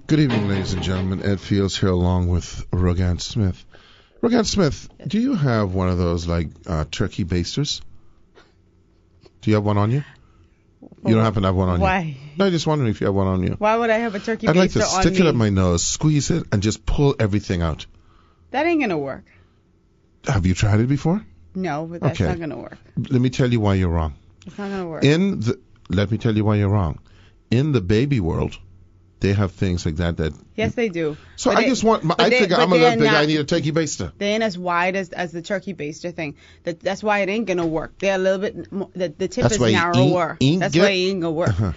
Good evening, ladies and gentlemen. Ed Fiels here along with Rogan Smith. Rogan Smith, do you have one of those turkey basters? Do you have one on you? You don't happen to have one on you? Why? No, I'm just wondering if you have one on you. Why would I have a turkey baster on me? I'd like to stick it up my nose, squeeze it, and just pull everything out. That ain't gonna work. Have you tried it before? No, but that's not gonna work. Let me tell you why you're wrong. It's not gonna work. Let me tell you why you're wrong. In the baby world, they have things like that. Yes, they do. So I figure I'm a little big. I need a turkey baster. They ain't as wide as the turkey baster thing. That's why it ain't gonna work. They're a little bit more, the tip is narrower. That's why it ain't gonna work. Uh-huh.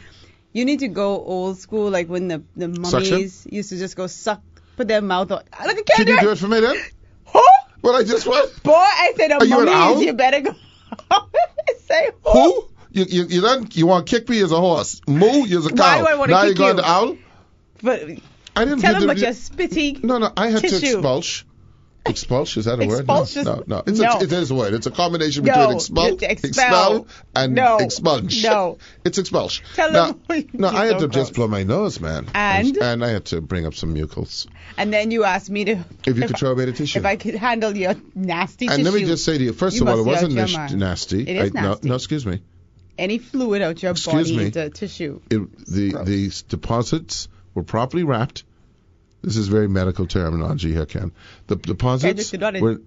You need to go old school, like when the mummies used to just go put their mouth on. Look at Can you do it for me then? Who? Well, I just what? Boy, I said the mummies. You better go. Say who? You want to kick me as a horse? Moo, you're a cow. Why do I want to kick you? Now you're going to owl? But I didn't tell them about your spitty. No, I had tissue. to expulse. Expulse, is that a word? No. It is a word. It's a combination between expel and expunge. No. It's expulse. Tell them. No, I had to just blow my nose, man. And I had to bring up some mucus. And then you asked me to... If you could throw away the tissue. If I could handle your nasty tissue. And let me just say to you, first of all, it wasn't nasty. It is nasty. No, excuse me. Any fluid out your body into tissue. The deposits were properly wrapped. This is very medical terminology here, Ken. The deposits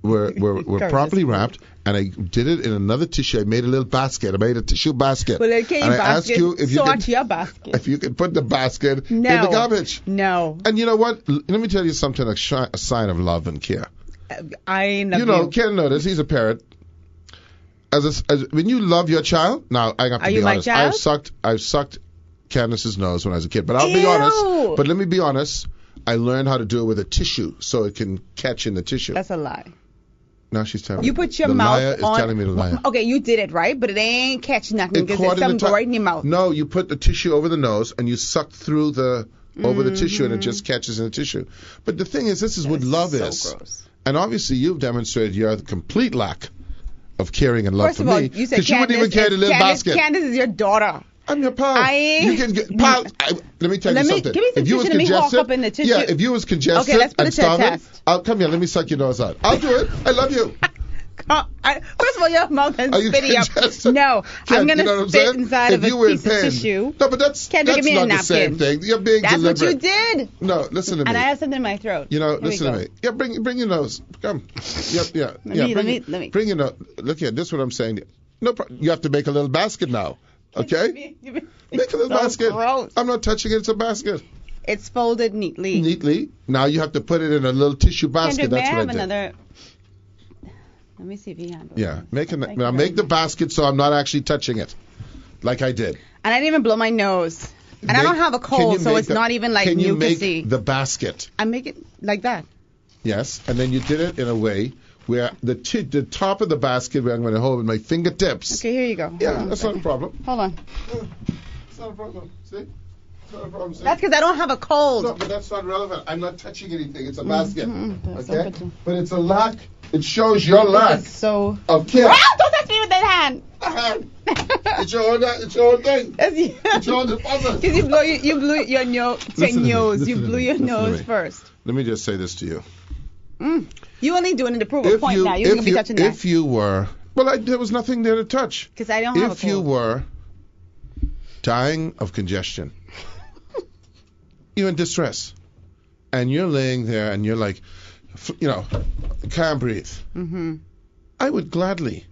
were properly wrapped, and I did it in another tissue. I made a little basket. I made a tissue basket. Well, okay, and I asked you if you could put the basket in the garbage. No. And you know what? Let me tell you something, a sign of love and care. I love you. Ken knows he's a parent. When you love your child, now I have to be honest. I've sucked Candace's nose when I was a kid, but I'll be honest. But let me be honest. I learned how to do it with a tissue so it can catch in the tissue. That's a lie. Now she's telling me. You put your mouth on. The liar is telling me to lie. Okay, you did it right, but it ain't catch nothing because there's something right in your mouth. No, you put the tissue over the nose and you suck through over the tissue and it just catches in the tissue. But the thing is, this is what love is. Gross. And obviously you've demonstrated your complete lack of caring and love First for of all, me. You said you wouldn't even carry the little basket. Candace is your daughter. I'm your pal. You can get pal. Let me tell you something. Give me some tissue. Let me hawk up in the tissue. Yeah, if you was congested okay, let's put it to a test. I'll come here. Let me suck your nose out. I'll do it. I love you. First of all, your mouth is spitting up. No, I'm gonna spit inside of a piece of tissue. No, but that's not the same thing. You're being deliberate. That's what you did. No, listen to me. And I have something in my throat. Listen to me. Yeah, bring your nose. Come. Yeah. Let me. Bring your nose. Look here. This is what I'm saying. No, you have to make a little basket now. Okay? Make a little basket. Gross. I'm not touching it. It's a basket. It's folded neatly. Neatly. Now you have to put it in a little tissue basket. Kendrick, that's what I did. Another... Let me see if he handles it. Yeah. Make the basket so I'm not actually touching it, like I did. And I didn't even blow my nose. And I don't have a cold, so it's not even like mucusy. Can you make the basket? I make it like that. Yes. And then you did it in a way where the top of the basket, where I'm going to hold with my fingertips. Okay, here you go. Yeah, that's not a problem. Hold on. It's not a problem. See? It's not a problem. See? That's because I don't have a cold. No, but that's not relevant. I'm not touching anything. It's a basket. Okay? But it's a lack. It shows your lack of care. Ah, don't touch me with that hand. It's your own thing. It's your own deposit. Because you blew your nose. You blew your nose first. Let me just say this to you. You only doing it to prove a point now. You shouldn't be touching that. If you were... Well, there was nothing there to touch. Because I don't have a cold. If you were dying of congestion, you're in distress, and you're laying there and you're like, can't breathe. Mm-hmm. I would gladly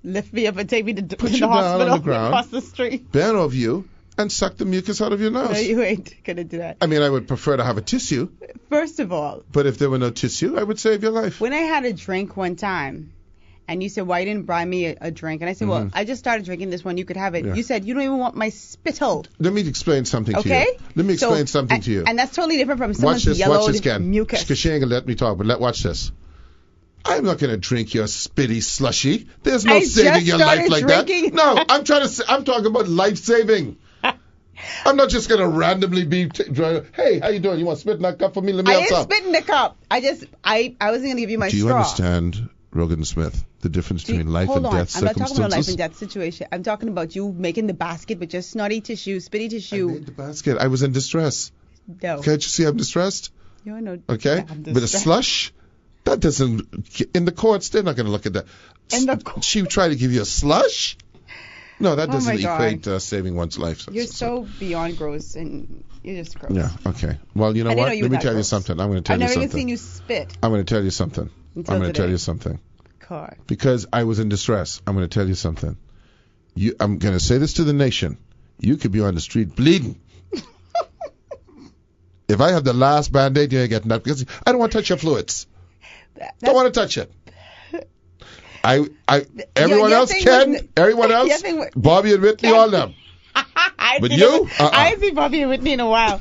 lift me up and take me to put the you hospital down on the ground, across the street. bend over you, and suck the mucus out of your nose. No, you ain't going to do that. I mean, I would prefer to have a tissue. First of all. But if there were no tissue, I would save your life. When I had a drink one time, and you said, why you didn't buy me a drink? And I said, well, I just started drinking this one. You could have it. Yeah. You said, you don't even want my spittle. Let me explain something to you. Let me explain something to you. And that's totally different from someone's yellowed mucus. Because she ain't going to let me talk, but watch this. I'm not going to drink your spitty slushy. There's no saving your life like that. No, I'm talking about life saving. I'm not just going to randomly be hey, how you doing? You want to spit in that cup for me? Let me have some. I didn't spit in the cup. I wasn't going to give you my straw. Do you understand, Rogan Smith, the difference between life and death circumstances? I'm not talking about life and death situation. I'm talking about you making the basket with your snotty tissue, spitty tissue. I made the basket. I was in distress. No. Can't you see I'm distressed? You know. Okay. But a slush, that doesn't. In the courts, they're not going to look at that. She tried to give you a slush. No, that doesn't equate saving one's life. You're so beyond gross, and you're just gross. Yeah. Okay. Well, you know what? Let me tell you something. I'm going to tell you something. I've never even seen you spit. I'm going to tell you something. God. Because I was in distress. I'm going to tell you something. I'm going to say this to the nation. You could be on the street bleeding. If I have the last Band-Aid, you ain't getting that because I don't want to touch your fluids. Don't want to touch it. Everyone else can. Everyone else, Bobby and Whitney, all them. But you? I haven't seen Bobby and Whitney in a while.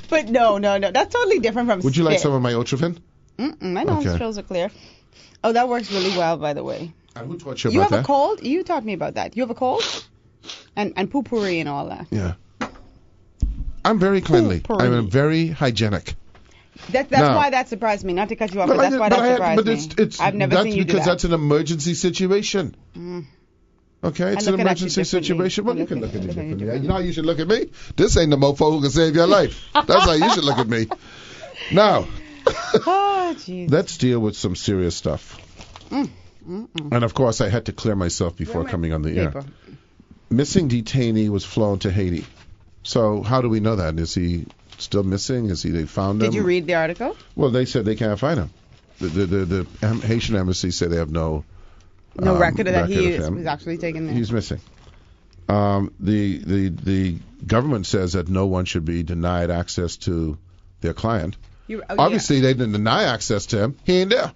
But no. That's totally different from Would you like some of my Otrivin? My nostrils are clear. Oh, that works really well, by the way. And who taught you about that? You have a cold? You taught me about that. You have a cold? And poo-pourri and all that. Yeah. I'm very cleanly. I'm very hygienic. That's why that surprised me. Not to cut you off, but that's why that surprised me. I've never seen you do that. Because that's an emergency situation. Okay, it's an emergency situation. Well, you can look at me differently. You know how you should look at me? This ain't the mofo who can save your life. That's how you should look at me. Now, let's deal with some serious stuff. And of course, I had to clear myself before coming on the air. Missing detainee was flown to Haiti. So how do we know that? Is he still missing? They found him? Did you read the article? Well, they said they can't find him. The Haitian embassy said they have no record of that he was actually taken there. He's missing. The government says that no one should be denied access to their client. Obviously, they didn't deny access to him. He ain't there.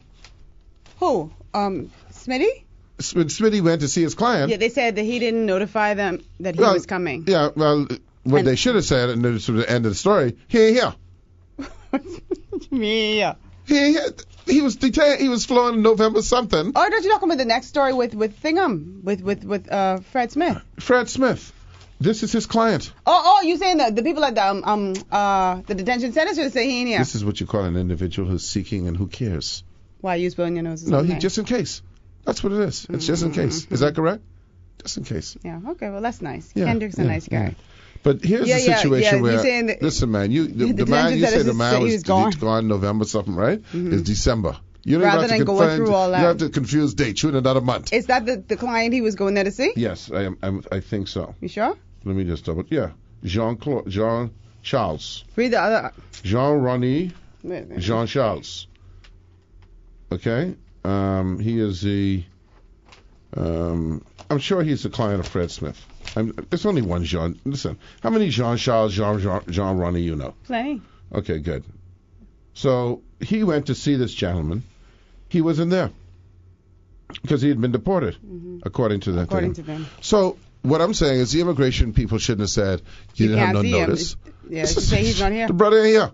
Who? Smitty? When Smitty went to see his client. Yeah, they said that he didn't notify them that he was coming. Yeah, well, what they should have said, and this was the end of the story, he ain't here. Yeah. He was detained. He was flown in November something. Oh, don't you talk about the next story with Thingham, with Fred Smith? Fred Smith. This is his client. Oh, you saying the people at the detention center should say he ain't here? This is what you call an individual who's seeking and who cares. Why, you blowing your nose? No, just in case. That's what it is. It's just in case. Is that correct? Just in case. Yeah. Okay. Well, that's nice. Yeah, Kendrick's a nice guy. Yeah. But here's the situation where, listen, man, the man you say the man was gone November something, right? Is December. You don't Rather than going through all that. You have to confuse dates. Shoot another month. Is that the client he was going there to see? Yes, I think so. You sure? Let me just double. Yeah, Jean Charles. Read the other. Jean Ronnie. Jean Charles. Okay. He is the. I'm sure he's the client of Fred Smith. There's only one Jean. Listen, how many Jean Charles, Jean Ronnie you know? Plenty. Okay, good. So he went to see this gentleman. He wasn't there because he had been deported, according to that. According to them. So what I'm saying is the immigration people shouldn't have said you didn't have no notice. Yeah, say he's not here. The brother ain't here.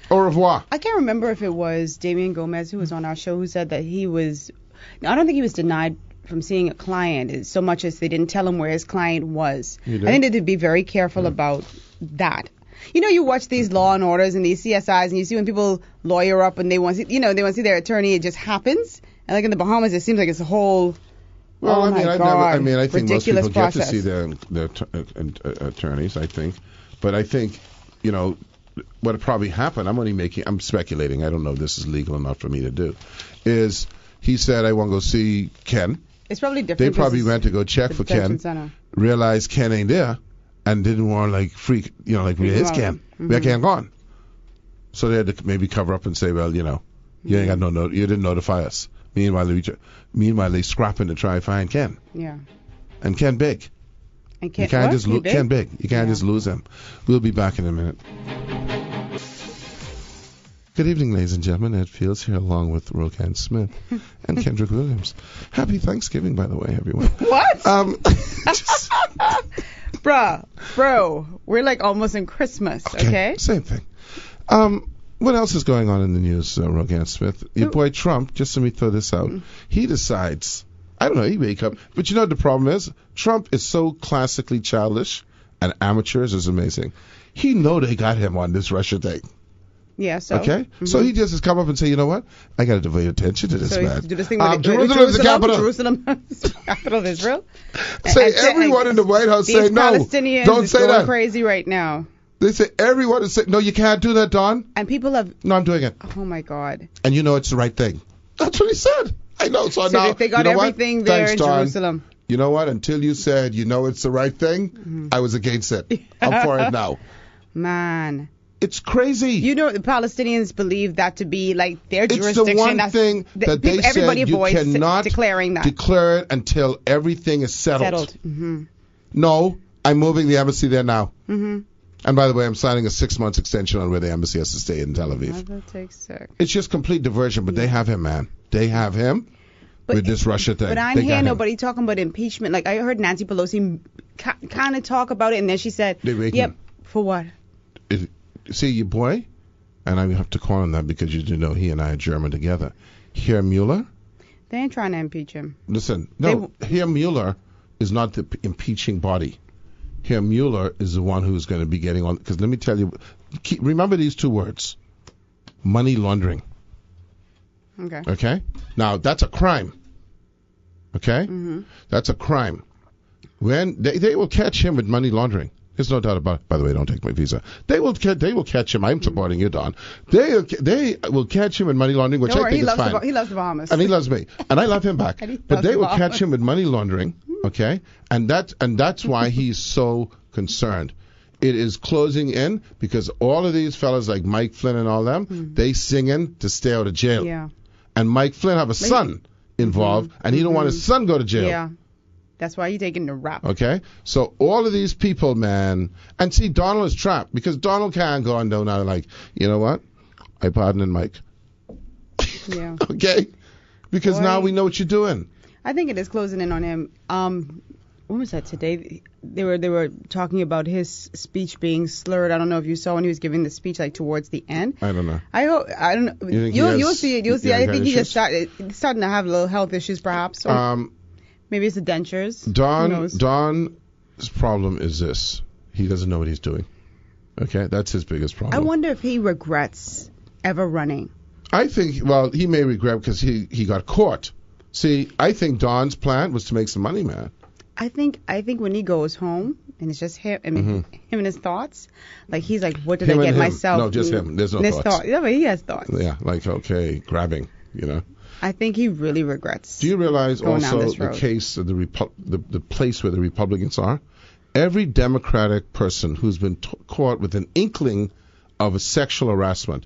Au revoir. I can't remember if it was Damian Gomez who was on our show who said that he was. I don't think he was denied from seeing a client so much as they didn't tell him where his client was. I think they did be very careful about that. You know, you watch these Law and Orders and these CSIs, and you see when people lawyer up and they want to, they want to see their attorney, it just happens. And like in the Bahamas, it seems like it's a whole. Well, I think most people get to see their attorneys. I think, but I think, what probably happened. I'm speculating. I don't know if this is legal enough for me to do. Is he said I want to go see Ken. It's probably different. They probably went to go check for Ken. Center. Realized Ken ain't there. And didn't want to freak, where is Ken? Where Ken gone? So they had to maybe cover up and say, well, you ain't got you didn't notify us. Meanwhile, they scrapping to try and find Ken. Yeah. And Ken big. And Ken, you can't just lose Ken big. You can't just lose him. We'll be back in a minute. Good evening, ladies and gentlemen. Ed Fiels here along with Rokan Smith and Kendrick Williams. Happy Thanksgiving, by the way, everyone. What? Bro, we're like almost in Christmas, okay? Same thing. What else is going on in the news, Rogan Smith? Your boy Trump, just let me throw this out, he decides, I don't know, he wake up, but you know what the problem is? Trump is so classically childish and amateurish, it's amazing. He know they got him on this Russia thing. Yeah, so. Okay? Mm-hmm. So he just has come up and say, you know what? I got to devote attention to this man. Do this thing with Jerusalem is the capital. Jerusalem is the capital of Israel. Say everyone in the White House say no. Palestinians Don't say that. Crazy right now. They say everyone is saying, no, you can't do that, Don. And people have... No, I'm doing it. Oh, my God. And you know it's the right thing. That's what he said. I know. So now, if they got everything there in Jerusalem. You know what? Until you said, you know it's the right thing, I was against it. I'm for it now. Man. It's crazy. You know, the Palestinians believe that to be like their jurisdiction. It's the one thing that they said you cannot declare it until everything is settled. Mm-hmm. No, I'm moving the embassy there now. Mm-hmm. And by the way, I'm signing a 6-month extension on where the embassy has to stay in Tel Aviv. That takes 6. It's just complete diversion, but they have him, man. They have him with this Russia thing. But I didn't hear nobody talking about impeachment. Like, I heard Nancy Pelosi kind of talk about it, and then she said, yep, for what? See, your boy, and I have to call him that because you do know he and I are German together. Herr Mueller? They ain't trying to impeach him. Listen, no, Herr Mueller is not the impeaching body. Herr Mueller is the one who's going to be getting on. Because let me tell you, remember these 2 words. Money laundering. Okay? Now, that's a crime. Okay? Mm-hmm. That's a crime. When they will catch him with money laundering. There's no doubt about it. By the way, don't take my visa. They will catch him. I'm supporting you, Don. They will catch him with money laundering, which I think is fine. He loves the Bahamas. And he loves me. And I love him back. But they will catch him with money laundering, okay? And that's why he's so concerned. It is closing in because all of these fellas like Mike Flynn and all them, they singing to stay out of jail. Yeah. And Mike Flynn have a son involved, and he don't want his son go to jail. Yeah. That's why you're taking the rap. Okay? So all of these people, man, and see, Donald is trapped because Donald can't go on down now like, you know what? I pardon Mike. Yeah. Okay? Because now we know what you're doing. I think it is closing in on him. When was that today? They were talking about his speech being slurred. I don't know if you saw when he was giving the speech, like towards the end. I don't know. I don't know. You'll see it. You'll see. I think he just starting to have little health issues, perhaps. Or maybe it's the dentures. Don's problem is this: he doesn't know what he's doing. Okay, that's his biggest problem. I wonder if he regrets ever running. I think. Well, he may regret because he got caught. See, I think Don's plan was to make some money, man. I think when he goes home and it's just him, him and his thoughts, like he's like, what did I get myself? No, just him. There's no thoughts. Yeah, but he has thoughts. Yeah, like okay, grabbing, you know. I think he really regrets. Do you realize also the case of the place where the Republicans are? Every Democratic person who's been caught with an inkling of a sexual harassment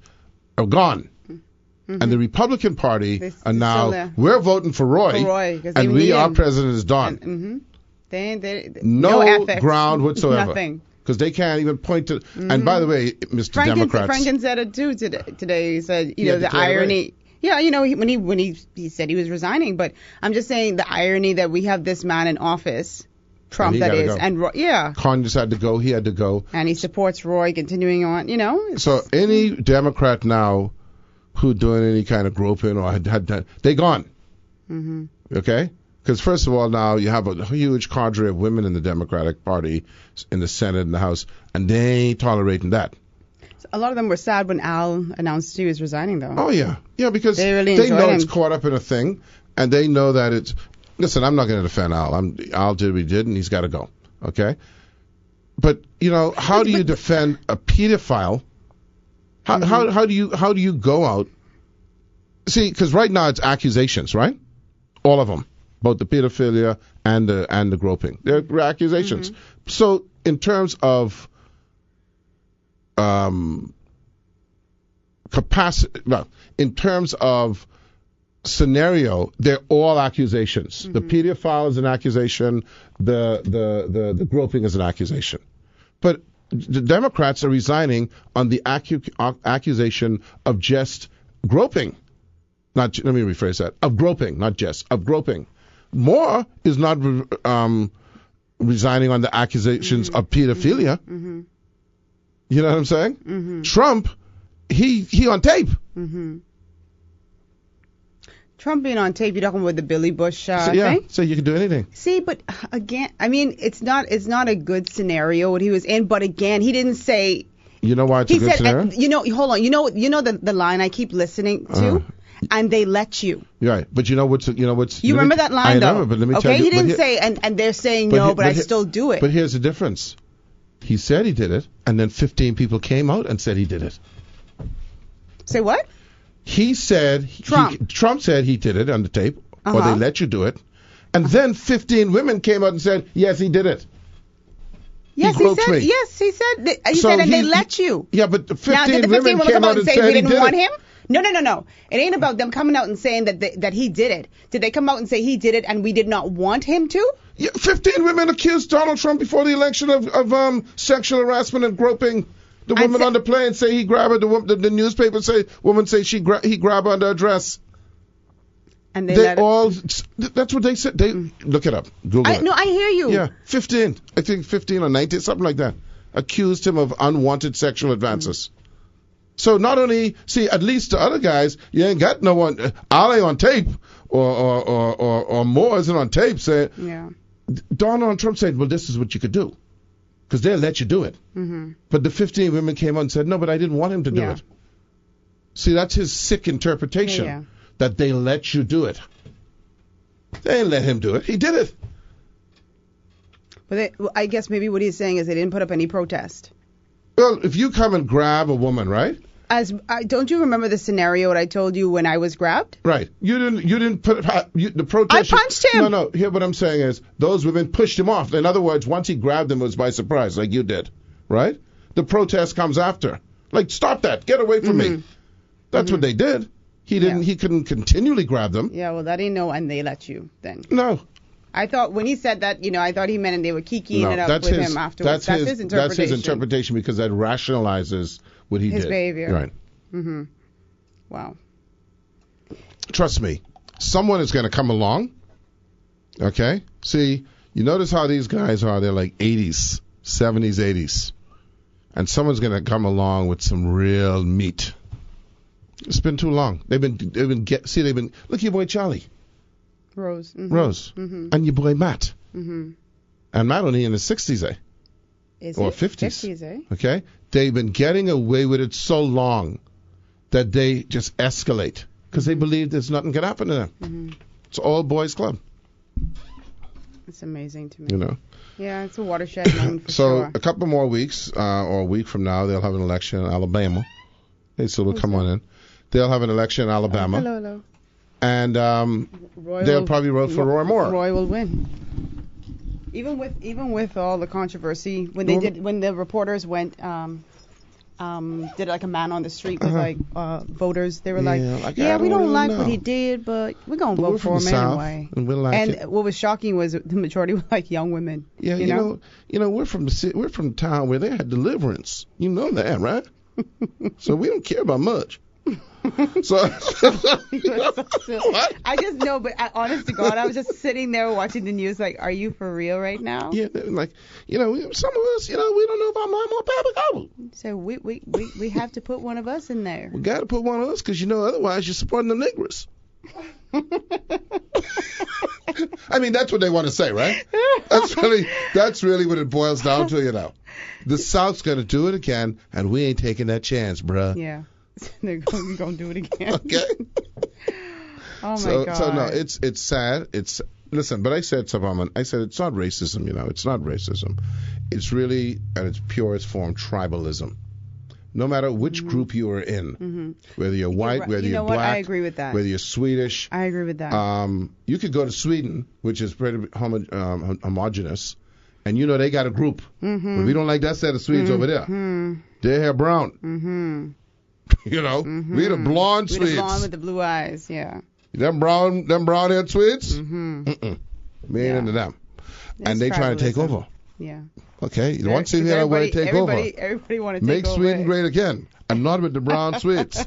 are gone. Mm-hmm. And the Republican Party are now, we're voting for Roy and our president is Don. No ground whatsoever. Nothing. Because they can't even point to. And by the way, Mr. Democrats. Franken said it too today. He said, the irony. Yeah, when he said he was resigning, but I'm just saying the irony that we have this man in office, Trump that is, and Roy, Conyers had to go, he had to go, and he supports Roy continuing on. So any Democrat now who doing any kind of groping or had done, they gone. Mm-hmm. Okay. Because first of all, now you have a huge cadre of women in the Democratic Party, in the Senate and the House, and they ain't tolerating that. So a lot of them were sad when Al announced he was resigning, though. Oh, yeah. Yeah, because they know it's caught up in a thing, and they know that it's... Listen, I'm not going to defend Al. Al did what he did, and he's got to go. Okay? But, how do you defend a pedophile? How do you go out? See, because right now it's accusations, right? All of them. Both the pedophilia and the groping. They're accusations. Mm-hmm. So in terms of capacity, in terms of scenario, they're all accusations. Mm-hmm. The pedophile is an accusation. The groping is an accusation. But the Democrats are resigning on the accusation of just groping. Let me rephrase that. Of groping, not just. Of groping. Moore is not resigning on the accusations of pedophilia. Mm-hmm. You know what I'm saying? Mm-hmm. Trump, he on tape. Mm-hmm. Trump being on tape, you're talking about the Billy Bush thing? So you can do anything. See, but again, I mean, it's not a good scenario what he was in, but again, he didn't say... You know why it's a good scenario? Hold on, you know the line I keep listening to? And they let you. Right, but you know what's. You remember that line, though? I remember, but let me tell you. Okay, he didn't say, and they're saying no, but I still do it. But here's the difference. He said he did it, and then 15 people came out and said he did it. Say what? He said Trump said he did it on the tape, or they let you do it, and then 15 women came out and said, yes, he did it. Yes, he said. Yes, he said. He said, and they let you. Yeah, but the 15 now, did the 15 women came out and said we didn't want it. him? No. It ain't about them coming out and saying that he did it. Did they come out and say he did it and we did not want him to? Yeah, 15 women accused Donald Trump before the election of sexual harassment and groping the woman on the plane. Say he grabbed her. The newspaper say woman say he grabbed her under her dress. And they all. That's what they said. They look it up. Google it. No, I hear you. Yeah, 15. I think 15 or 19, something like that. Accused him of unwanted sexual advances. So not only at least the other guys, you ain't got no one. Ali on tape or Moore isn't on tape saying. Yeah. Donald Trump said, well, this is what you could do, because they'll let you do it. Mm-hmm. But the 15 women came out and said, no, but I didn't want him to do it. See, that's his sick interpretation, that they let you do it. They didn't let him do it. He did it. But I guess maybe what he's saying is they didn't put up any protest. Well, if you come and grab a woman, right? Don't you remember the scenario that I told you when I was grabbed? Right. You didn't put the protest. I punched him. No. Here, what I'm saying is those women pushed him off. In other words, once he grabbed him, it was by surprise, like you did, right? The protest comes after. Like, stop that. Get away from me. That's what they did. He didn't. Yeah. He couldn't continually grab them. Yeah. Well, that ain't no, and they let you then. No. I thought when he said that, I thought he meant and they were kikiing it up with him afterwards. That's his interpretation. That's his interpretation, because that rationalizes what he did. His behavior. Right. Mm-hmm. Wow. Trust me, someone is going to come along. Okay? See, you notice how these guys are. They're like 80s, 70s, 80s. And someone's going to come along with some real meat. It's been too long. They've been look at your boy Charlie. Rose. Mm-hmm. Rose. Mm-hmm. And your boy Matt. Mm-hmm. And Matt only in his 60s, eh? Is or it? 50s. 50s, eh? Okay? They've been getting away with it so long that they just escalate because they believe there's nothing can happen to them. Mm-hmm. It's all boys club. It's amazing to me. Yeah, it's a watershed moment for sure. A couple more weeks, or a week from now, they'll have an election in Alabama. They still will come on in. They'll have an election in Alabama. Hello. And they'll probably vote for Roy Moore. Roy will win. Even with all the controversy, when the reporters went did like a man on the street with voters, they were like we don't like what he did, but we're gonna vote for him anyway. And we like it. What was shocking was the majority were like young women. Yeah, you know we're from the city, we're from the town where they had deliverance. You know that, right? So we don't care about much. So I just know, but honest to God, I was just sitting there watching the news like, are you for real right now? Yeah, like, some of us, we don't know about Mama or Papa Gobble. So we have to put one of us in there. We got to put one of us because, otherwise you're supporting the niggers. I mean, that's what they want to say, right? That's really what it boils down to, The South's going to do it again, and we ain't taking that chance, bruh. Yeah. They're going to do it again. Okay. Oh my God. So no, it's sad. Listen, but I said it's not racism. It's not racism. It's really at its purest form tribalism. No matter which group you are in, whether you're white, whether you're black, I agree with that. Whether you're Swedish, I agree with that. You could go to Sweden, which is pretty homogenous, and they got a group. Mm-hmm. But we don't like that set of Swedes over there. They're hair brown. Mm-hmm. We the blonde Swedes. We the blonde with the blue eyes, yeah. Them brown haired Swedes? We ain't into them. And they trying to take over. Yeah. Okay, you want to see that way to take over? Everybody want to take over. Make Sweden great again, and not with the brown Swedes.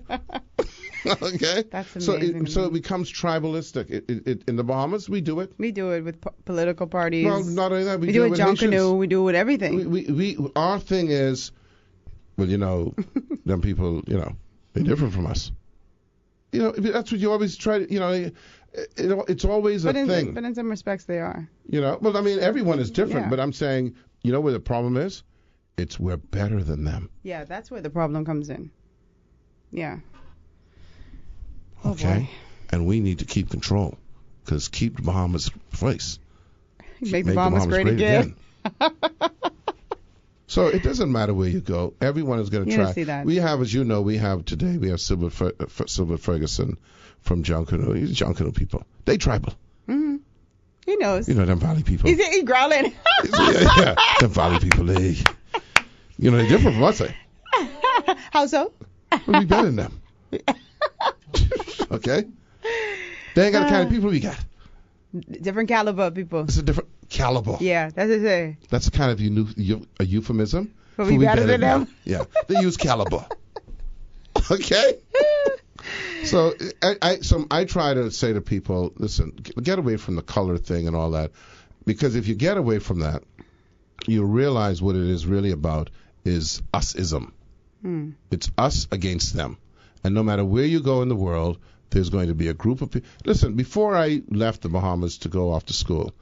Okay? That's amazing. So it becomes tribalistic. In the Bahamas, we do it. We do it with political parties. Well, not only that, we do it with with John nations. Canoe. We do it with everything. Our thing is, them people, they're different from us. That's what you always try to, it's always a thing. But in some respects, they are. Well, I mean, everyone is different, but I'm saying, where the problem is? It's we're better than them. Yeah, that's where the problem comes in. Yeah. Okay. Boy. And we need to keep control, because keep the Bahamas place. Make the Bahamas great again. So it doesn't matter where you go. Everyone is going to try. See that. We have, as you know, we have Silver Ferguson from Junkanoo. These Junkanoo people. They tribal. Mm-hmm. He knows. You know them Valley people. He's growling. yeah. Them Valley people, they're different from us. How so? Well, we better than them. Okay? They ain't got the kind of people we got. Different caliber people. It's a different caliber. Yeah, that's what it say. That's a kind of a euphemism. But we better than them? Yeah. They use caliber. Okay? So I try to say to people, listen, get away from the color thing and all that. Because if you get away from that, you realize what it is really about is us-ism. It's us against them. And no matter where you go in the world, there's going to be a group of people. Listen, before I left the Bahamas to go off to school,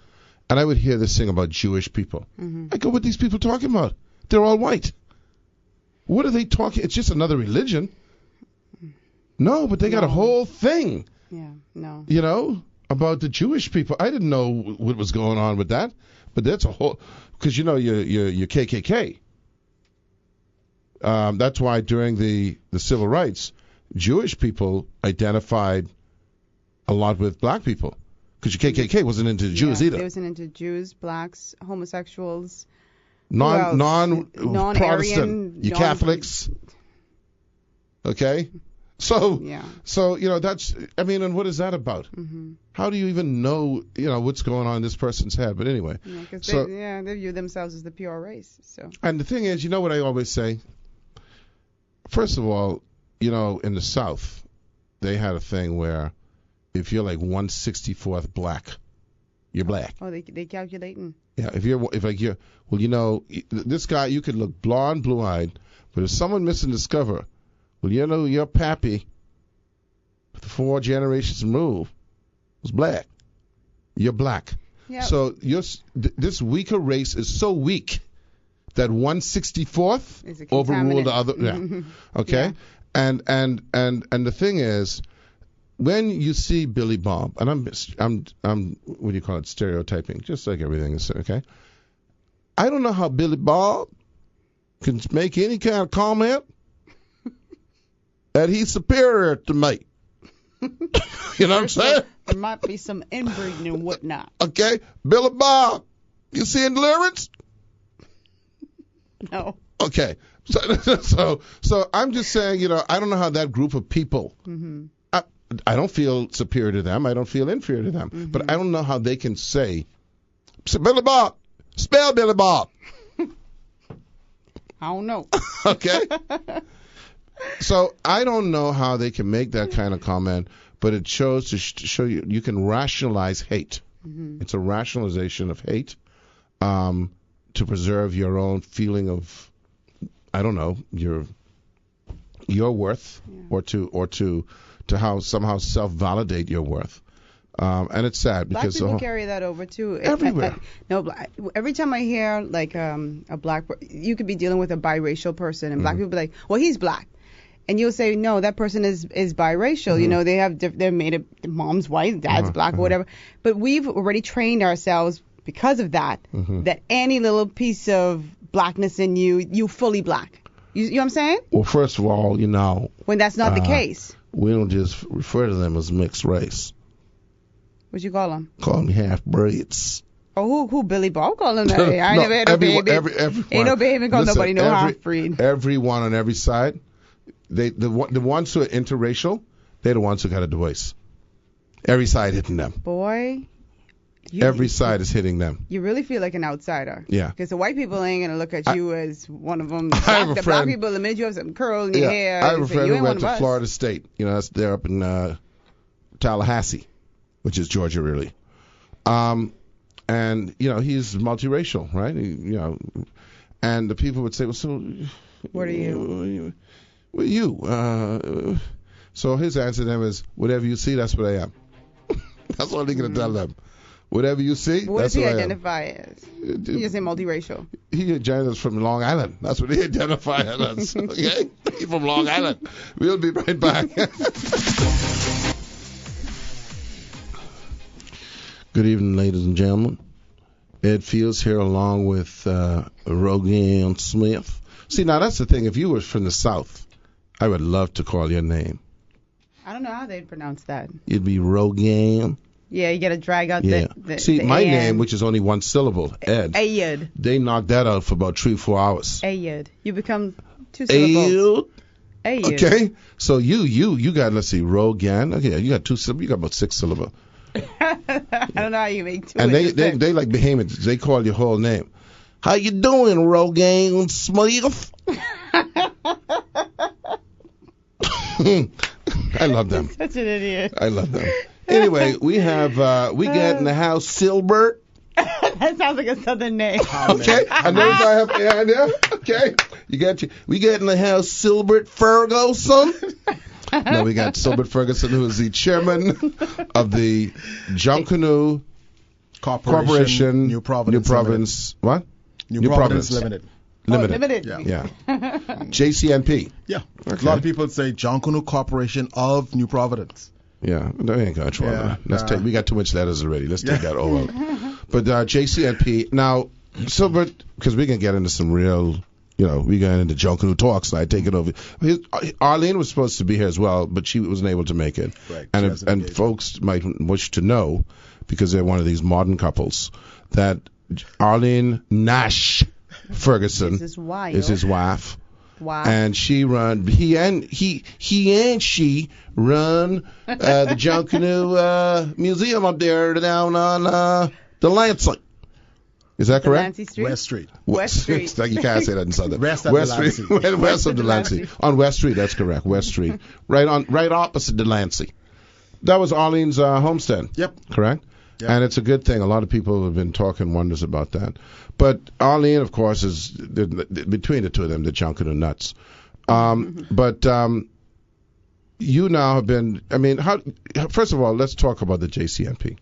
and I would hear this thing about Jewish people. I go, what are these people talking about? They're all white. What are they talking? It's just another religion. No, but they got a whole thing. Yeah, no. About the Jewish people. I didn't know what was going on with that, but that's a whole. Because you're KKK. That's why during the civil rights, Jewish people identified a lot with black people. Because your KKK wasn't into Jews either. They wasn't into Jews, blacks, homosexuals. Non-Protestant. You Catholics. Okay? So that's, and what is that about? How do you even know, what's going on in this person's head? But anyway. They view themselves as the pure race. So. And the thing is, what I always say? First of all, in the South, they had a thing where if you're like 1/64th black, you're black. Oh, they calculating. Yeah, this guy, you could look blonde, blue-eyed, but if someone misdiscover, your pappy, the 4 generations removed, was black. You're black. Yep. So this weaker race is so weak that 1/64th overruled the other. Yeah. Okay. Yeah. And the thing is, when you see Billy Bob, and I'm what do you call it, stereotyping, just like everything is, okay? I don't know how Billy Bob can make any kind of comment that he's superior to me. You know what I'm saying? There might be some inbreeding and whatnot. Okay, Billy Bob, you seeing Deliverance? No. Okay, so I'm just saying, I don't know how that group of people. I don't feel superior to them. I don't feel inferior to them. But I don't know how they can say, Billy Bob, spell Billy Bob. I don't know. Okay. So I don't know how they can make that kind of comment, but it shows to show you can rationalize hate. It's a rationalization of hate to preserve your own feeling of, I don't know, your worth, or to how somehow self-validate your worth. And it's sad because black people carry that over too. Everywhere. Every time I hear like a black, you could be dealing with a biracial person, and black people be like, well, he's black. And you'll say, no, that person is biracial. They're made of, mom's white, dad's black, or whatever. But we've already trained ourselves because of that, that any little piece of blackness in you fully black. You know what I'm saying? Well, first of all, when that's not the case. We don't just refer to them as mixed race. What you call them? Call them half-breeds. Oh, who Billy Bob call them that? I never had no baby. Everyone. Ain't no baby call nobody no half-breed. Everyone on every side, the ones who are interracial, they're the ones who got a divorce. Every side hitting them. Boy. Every side is hitting them. You really feel like an outsider. Yeah. Because the white people ain't going to look at you as one of them. The black people, the minute you have some curl in your hair. I have a friend who went to Florida State. That's there up in Tallahassee, which is Georgia, really. And, he's multiracial, right? And the people would say, well, so... What are you? What are you? So his answer to them is, whatever you see, that's what I am. That's all they're going to tell them. Whatever you see, that's what I am. What does he identify as? He just say multiracial. He identifies from Long Island. That's what he identifies as. Okay? He's from Long Island. We'll be right back. Good evening, ladies and gentlemen. Ed Fiels here along with Rogan Smith. See, now that's the thing. If you were from the South, I would love to call your name. I don't know how they'd pronounce that. It'd be Rogan. Yeah, you got to drag out the See, the my A-N. name, which is only one syllable, Ed. Ayud. They knocked that out for about 3-4 hours. Ayud. You become 2 syllables. Ayud. Okay, so you got, let's see, Rogan. Okay, you got 2 syllables. You got about 6 syllables. I don't know how you make 2. And they like behemoths. They call your whole name. How you doing, Rogan Smith? I love them. Such an idiot. I love them. Anyway, we get in the house Silbert. That sounds like a southern name. Okay, I know I have yeah. Okay, we get in the house Silbert Ferguson. No, we got Silbert Ferguson, who is the chairman of the Junkanoo Corporation, New Providence. What? New Providence Limited. Limited. Yeah. JCNP. Yeah. Okay. A lot of people say Junkanoo Corporation of New Providence. Yeah, that ain't gonna try that. We got too much letters already. Let's take that all out. But JCNP now, Silbert, because we can get into some real, we got into Junkanoo talks. I take it over. Arlene was supposed to be here as well, but she wasn't able to make it. Right. And folks might wish to know, because they're one of these modern couples, that Arlene Nash Ferguson is his wife. Wow. And she run he and she run the Junkanoo Museum up there down on Delancey. Is that correct? Delancey Street? West Street. West Street. You can't say that in Southern. West of Street. Delancey. West of Delancey. On West Street, that's correct. West Street. Right opposite Delancey. That was Arlene's homestead. Yep. Correct? Yep. And it's a good thing. A lot of people have been talking wonders about that. But Arlene, of course, is between the two of them, the Junkanoo nuts. But you now have been. I mean, first of all, let's talk about the JCNP.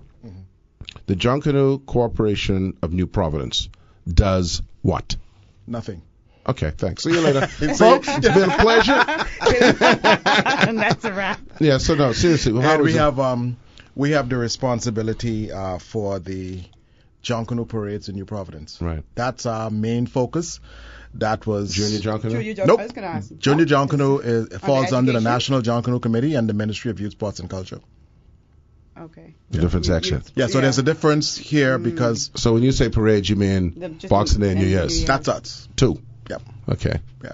The Junkanoo Corporation of New Providence does what? Nothing. Okay, thanks. See you later. Folks, it's been a pleasure. And that's a wrap. Yeah, so no, seriously. We have the responsibility for the Junkanoo parades in New Providence. Right. That's our main focus. That was Junior Junkanoo? Nope. I was gonna ask. Junior Junkanoo falls under the education? National Junkanoo Committee and the Ministry of Youth, Sports and Culture. Okay. Different section. Yeah, so there's a difference here because... So when you say parade, you mean Boxing Day and New Year's? That's us. 2. Yep. Okay. Yeah.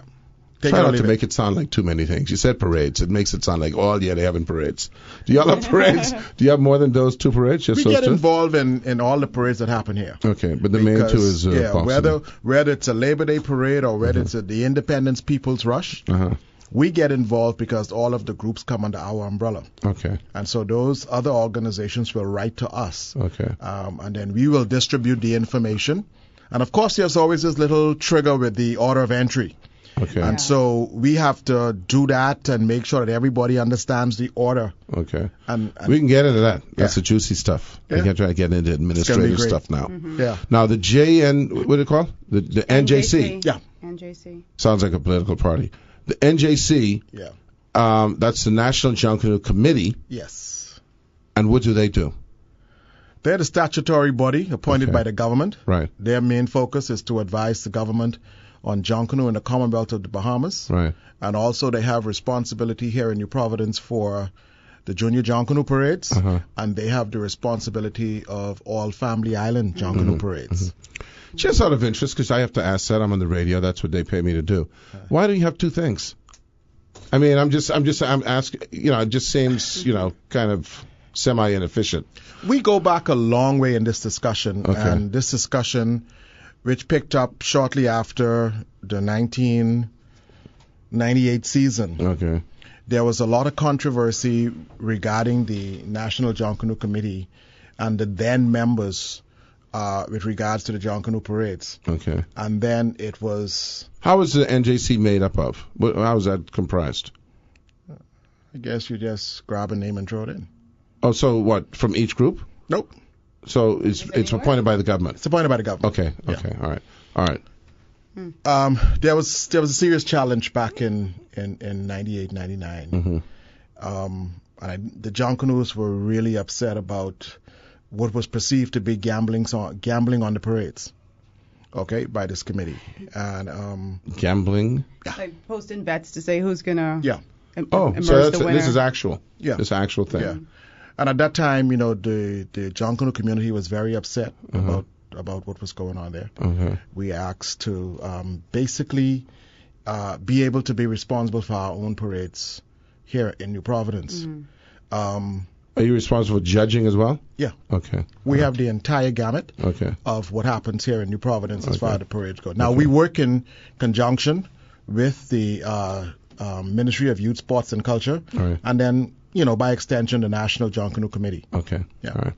Try not to make it sound like too many things. You said parades. It makes it sound like, they're having parades. Do y'all have parades? Do you have more than those 2 parades? Just we those get 2? involved in all the parades that happen here. Okay, but the main 2 is Boxing Day. Whether it's a Labor Day parade or whether it's the Independence People's Rush, we get involved because all of the groups come under our umbrella. Okay. And so those other organizations will write to us. Okay. And then we will distribute the information. And of course, there's always this little trigger with the order of entry. Okay. And so we have to do that and make sure that everybody understands the order. Okay. And we can get into that. That's the juicy stuff. We can try to get into administrative stuff now. Yeah. Now the what do you call it? The NJC. Yeah. NJC. Sounds like a political party. The NJC. Yeah. That's the National Junkanoo Committee. Yes. And what do they do? They're the statutory body appointed by the government. Right. Their main focus is to advise the government on Junkanoo in the Commonwealth of the Bahamas. Right. And also they have responsibility here in New Providence for the Junior Junkanoo parades. And they have the responsibility of all Family Island Junkanoo parades. Just out of interest, because I have to ask that. I'm on the radio. That's what they pay me to do. Why do you have 2 things? I mean, I'm asking, it just seems, kind of semi-inefficient. We go back a long way in this discussion. And this discussion, which picked up shortly after the 1998 season. Okay. There was a lot of controversy regarding the National Junkanoo Committee and the then members with regards to the Junkanoo parades. Okay. And then it was... How was the NJC made up of? How was that comprised? I guess you just grab a name and throw it in. Oh, so what, from each group? Nope. So it's appointed by the government? It's appointed by the government. Okay, all right. There was a serious challenge back in 98, 99. The Junkanoos were really upset about what was perceived to be gambling on the parades, okay, by this committee. And gambling? Like posting bets to say who's going to so this is actual. Yeah. This actual thing. Yeah. And at that time, you know, the Junkanoo community was very upset about what was going on there. We asked to basically be able to be responsible for our own parades here in New Providence. Are you responsible for judging as well? Yeah. Okay. We have the entire gamut of what happens here in New Providence as far as the parades go. Now, we work in conjunction with the Ministry of Youth, Sports and Culture, and then, you know, by extension, the National Junkanoo Committee. Okay. Yeah. All right.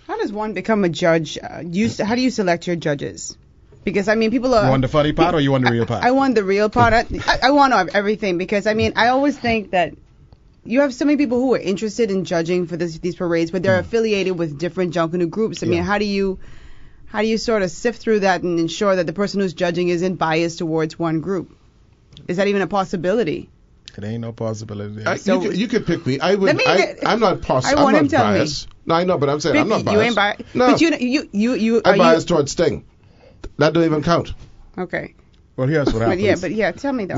How does one become a judge? How do you select your judges? Because, I mean, people are... You want the funny part or you want the real part? I want the real part. I want everything because, I mean, I always think that you have so many people who are interested in judging for these parades, but they're affiliated with different Junkanoo groups. I mean, how do you sort of sift through that and ensure that the person who's judging isn't biased towards one group? Is that even a possibility? It ain't no possibility. You could pick me. I'm not biased. No, I know, but I'm saying I'm not biased. You ain't biased. No. But you I'm biased towards Sting. That don't even count. Okay. Well, here's what happens. Tell me though.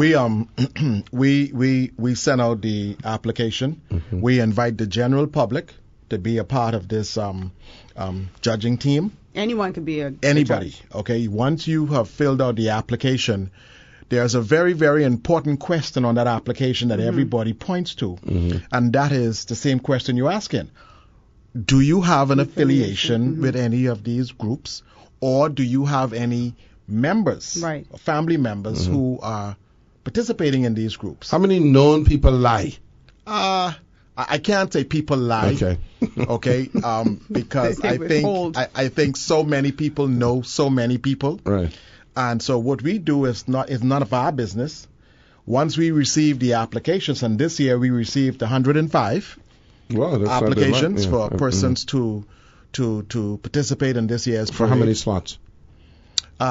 We send out the application. We invite the general public to be a part of this judging team. Anyone could be anybody. Judge. Okay. Once you have filled out the application, there's a very, very important question on that application that everybody points to, and that is the same question you're asking. Do you have an affiliation with any of these groups, or do you have any members, or family members who are participating in these groups? How many known people lie? I can't say people lie. Okay. Because I think so many people know so many people. Right. And so what we do is none of our business. Once we receive the applications, and this year we received 105 applications for persons to participate in this year's parade. For how many slots?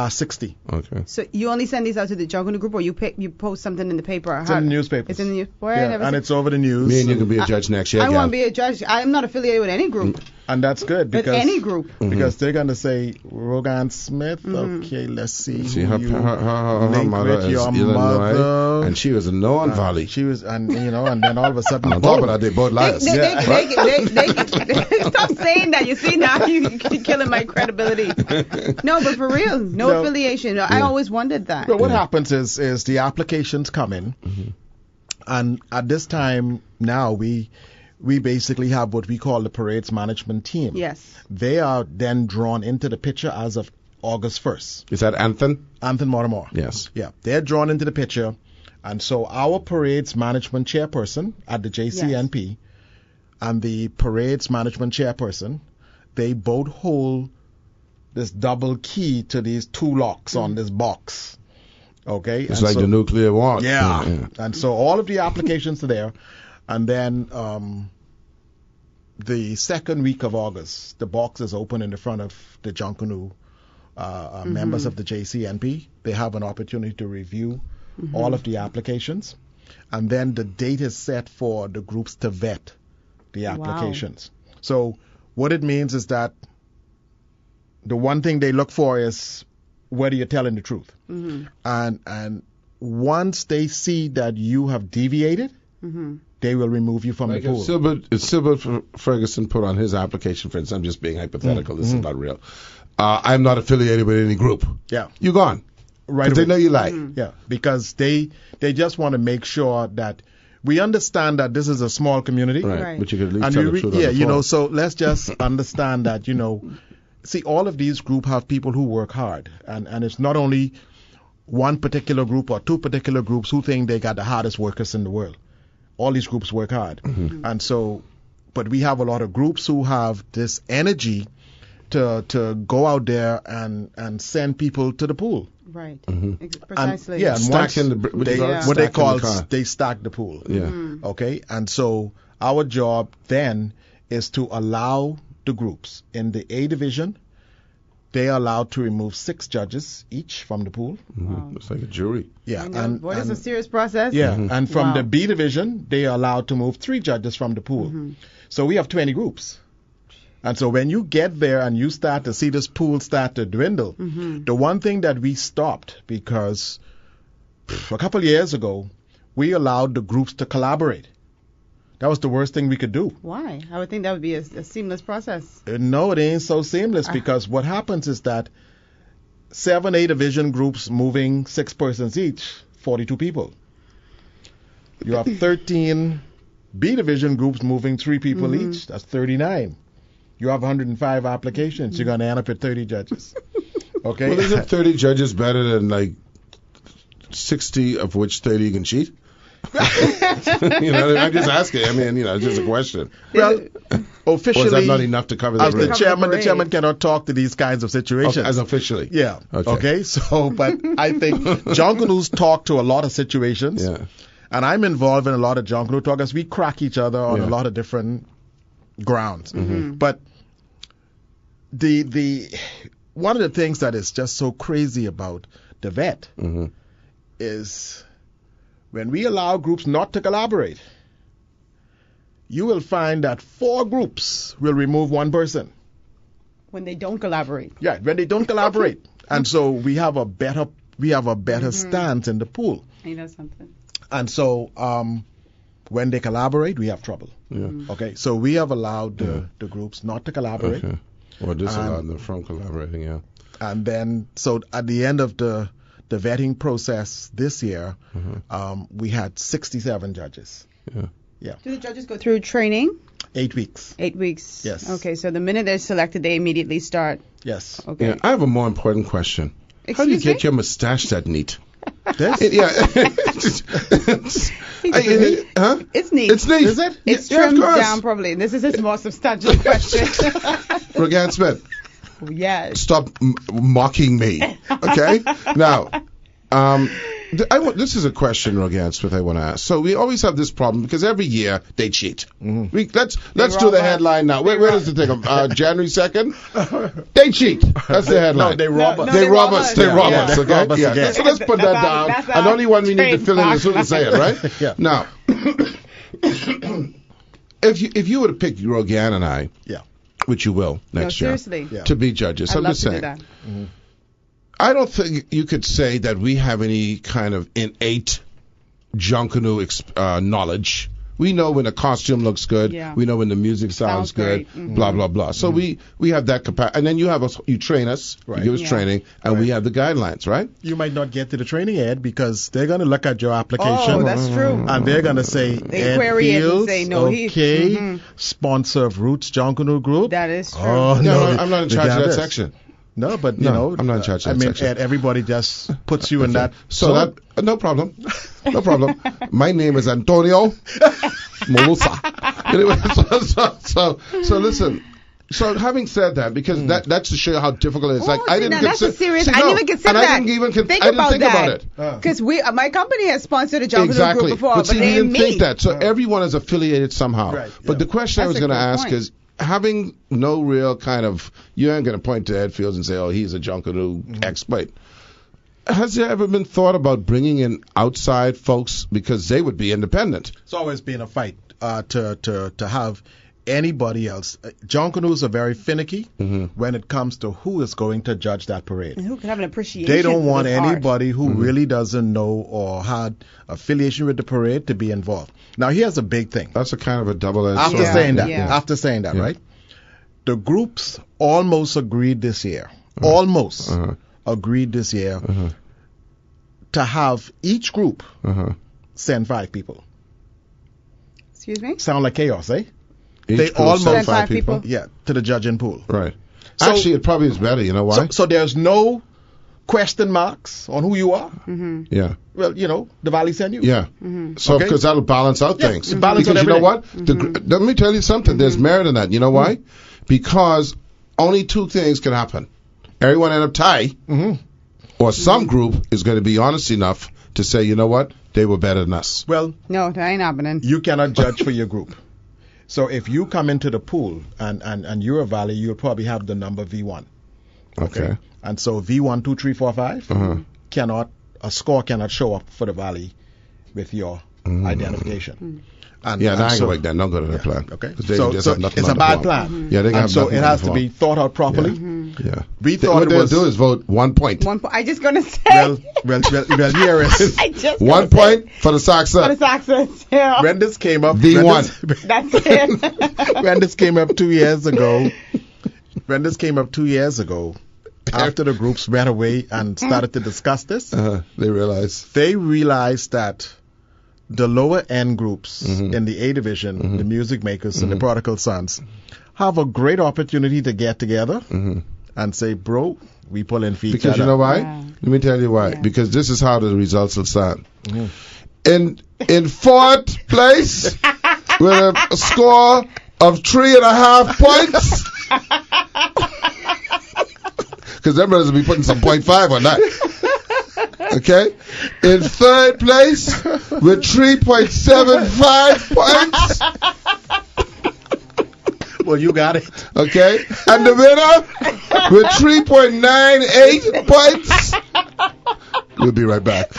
60. Okay. So you only send these out to the Junkanoo group, or you post something in the paper? It's in the newspapers. It's in the news. And it's over the news. Me and you can be a judge next year. I want to be a judge. I'm not affiliated with any group. And that's good because any group. Because they're going to say Rogan Smith. Okay, let's see her mother is Illinois, and she was in Noan Valley. She was, and then all of a sudden, on top of that, they both liars. Stop saying that. You see, now you're killing my credibility. No, but for real, no affiliation. I always wondered that. But what happens is the applications come in, and at this time now we basically have what we call the parades management team. Yes. They are then drawn into the picture as of August 1st. Is that Anthony? Anthony Mortimer. Yes. Yeah, they're drawn into the picture, and so our parades management chairperson at the JCNP and the parades management chairperson, they both hold this double key to these two locks on this box. Okay? It's like the nuclear war. Yeah. And so all of the applications are there. And then the second week of August, the box is open in the front of the Junkanoo members of the JCNP. They have an opportunity to review all of the applications. And then the date is set for the groups to vet the applications. Wow. So what it means is that the one thing they look for is whether you're telling the truth. And once they see that you have deviated, they will remove you from the pool. If Silbert Ferguson put on his application, for instance, I'm just being hypothetical, this is not real. I'm not affiliated with any group. Yeah. You're gone. Right. Because they know you lie. Yeah. Because they just want to make sure that we understand that this is a small community. Right. But you can at least tell the truth on the phone. So let's just understand that, see, all of these groups have people who work hard. And it's not only one particular group or two particular groups who think they got the hardest workers in the world. All these groups work hard. And so, but we have a lot of groups who have this energy to go out there and send people to the pool. Right. Precisely. And they stack the pool. Yeah. Okay. And so our job then is to allow the groups in the A division. They are allowed to remove 6 judges each from the pool. Wow. It's like a jury. Yeah. It's a serious process. Yeah. And from the B division, they are allowed to move 3 judges from the pool. So we have 20 groups. And so when you get there and you start to see this pool start to dwindle, the one thing that we stopped, because a couple of years ago, we allowed the groups to collaborate. That was the worst thing we could do. Why? I would think that would be a seamless process. No, it ain't so seamless because what happens is that 7 A division groups moving 6 persons each, 42 people. You have 13 B division groups moving 3 people each. That's 39. You have 105 applications. You're going to end up at 30 judges. Okay? Well, isn't 30 judges better than like 60 of which 30 you can cheat? I'm just asking. I mean, it's just a question. Well, officially, or is that not enough to cover the as the chairman cannot talk to these kinds of situations. Okay, as officially. Yeah. Okay. So, but I think Junkanoo's talk to a lot of situations. Yeah. And I'm involved in a lot of Junkanoo talk as we crack each other on a lot of different grounds. But the one of the things that is just so crazy about the vet is when we allow groups not to collaborate, you will find that 4 groups will remove 1 person. When they don't collaborate. Yeah, when they don't collaborate. And so we have a better stance in the pool. You know something. And so when they collaborate, we have trouble. Yeah. Okay, so we have allowed the groups not to collaborate. Okay. Or disallowed them from collaborating, yeah. And then, so at the end of the vetting process this year, we had 67 judges. Yeah. Do the judges go through training? 8 weeks. 8 weeks. Yes. Okay, so the minute they're selected, they immediately start. Yes. Okay. Yeah, I have a more important question. How do you get your mustache that neat? This? It's neat. It's neat. Is it? It's trimmed down probably. This is his more substantial question. Rogan Smith. Yes. Stop mocking me. Okay? Now, this is a question, Rogan Smith, I want to ask. So we always have this problem because every year they cheat. Let's do the headline now. Where does it take them? January 2nd? They cheat. That's the headline. No, they rob us. They rob us. They rob us. They rob us Okay? again. So let's put that down. And only one we need to fill in is who to say it, right? Yeah. Now, if you were to pick Rogan and I, which you will next year, to be judges, I'm just saying. I don't think you could say that we have any kind of innate Junkanoo knowledge. We know when a costume looks good. Yeah. We know when the music sounds good. Blah blah blah. So we have that capacity, and then you train us. Right. You give us training, and we have the guidelines, right? You might not get to the training, Ed, because they're going to look at your application. Oh, that's true. And they're going to say, they query it and say, no, sponsor of Roots Junkanoo Group. That is true. Oh, no, I'm not in charge of that section. No, but you know, I'm not in charge of that section. Ed, everybody just puts you in that. So no problem. No problem. My name is Antonio Molusa. Anyway, so listen. So having said that, because that's to show you how difficult it is. Like I didn't consider. That's a serious. I didn't even consider that. I didn't even think about it. Because my company has sponsored a Junkanoo group before, but see, we didn't think that. So everyone is affiliated somehow. Right, but the question I was going to ask is, having no real kind of, you ain't going to point to Ed Fiels and say, oh, he's a Junkanoo expert. Has there ever been thought about bringing in outside folks because they would be independent? It's always been a fight to have anybody else. Junkanoos are very finicky when it comes to who is going to judge that parade. And who can have an appreciation. They don't want anybody who really doesn't know or had affiliation with the parade to be involved. Now, here's a big thing. That's a kind of a double-edged sword. After saying that, right? The groups almost agreed this year. Agreed this year to have each group send 5 people. Excuse me? Sound like chaos, eh? They almost send 5 people? Yeah, to the judging pool. Right. So, actually, it probably is better. You know why? So there's no question marks on who you are. Yeah. Well, you know, the Valley send you. Yeah. So because that'll balance out things. Balance because out you know what? Let me tell you something. There's merit in that. You know why? Because only 2 things can happen. Everyone end up tie, or some group is going to be honest enough to say, you know what? They were better than us. Well, no, that ain't happening. You cannot judge for your group. So if you come into the pool and you're a Valley, you'll probably have the number V1. Okay. And so V1, 2, 3, 4, 5 a score cannot show up for the Valley with your identification. And that ain't like that. Don't go to that plan. Okay. So it's a bad plan. Yeah, they got so it has to be thought out properly. Yeah. We thought what they'll do is vote 1 point. 1 point. I just gonna say. Well, here is. I just 1 point for the Soxers. For the Soxers. Yeah. When this came up. D1. That's it. When this came up 2 years ago. After the groups went away and started to discuss this, they realized that the lower end groups in the A division, the music makers and the prodigal sons, have a great opportunity to get together and say, bro, we pull in feet. Because you know why? Yeah. Let me tell you why. Yeah. Because this is how the results will sound. In fourth place, with a score of 3.5 points. Because them brothers will be putting some 0.5 on that. Okay? In third place, with 3.75 points. Well, you got it. Okay? And the winner, with 3.98 points. We'll be right back.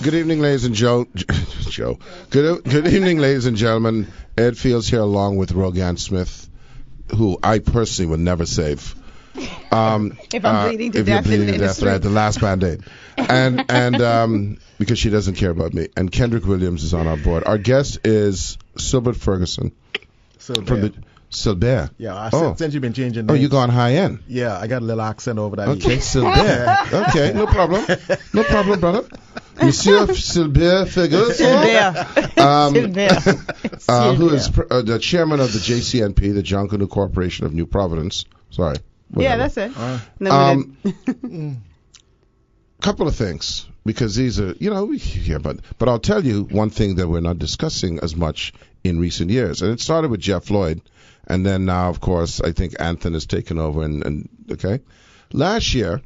Good evening, ladies and Good evening, ladies and gentlemen. Ed Fiels here along with Rogan Smith, who I personally would never save. If I'm bleeding to death in the industry. The last Band-Aid. And because she doesn't care about me. And Kendrick Williams is on our board. Our guest is Silbert Ferguson. Silbert. Yeah, since you've been changing names. Oh, you gone high end? Yeah, I got a little accent over that. Okay, Silbert. Okay, no problem. No problem, brother. Monsieur Silbert Ferguson. Who is the chairman of the JCNP, the John Canoe Corporation of New Providence. Sorry. Whatever. Yeah, that's it. Couple of things, because these are, we hear about, but I'll tell you one thing that we're not discussing as much in recent years, and it started with Jeff Lloyd, and then now, of course, I think Anthony has taken over, and okay. Last year,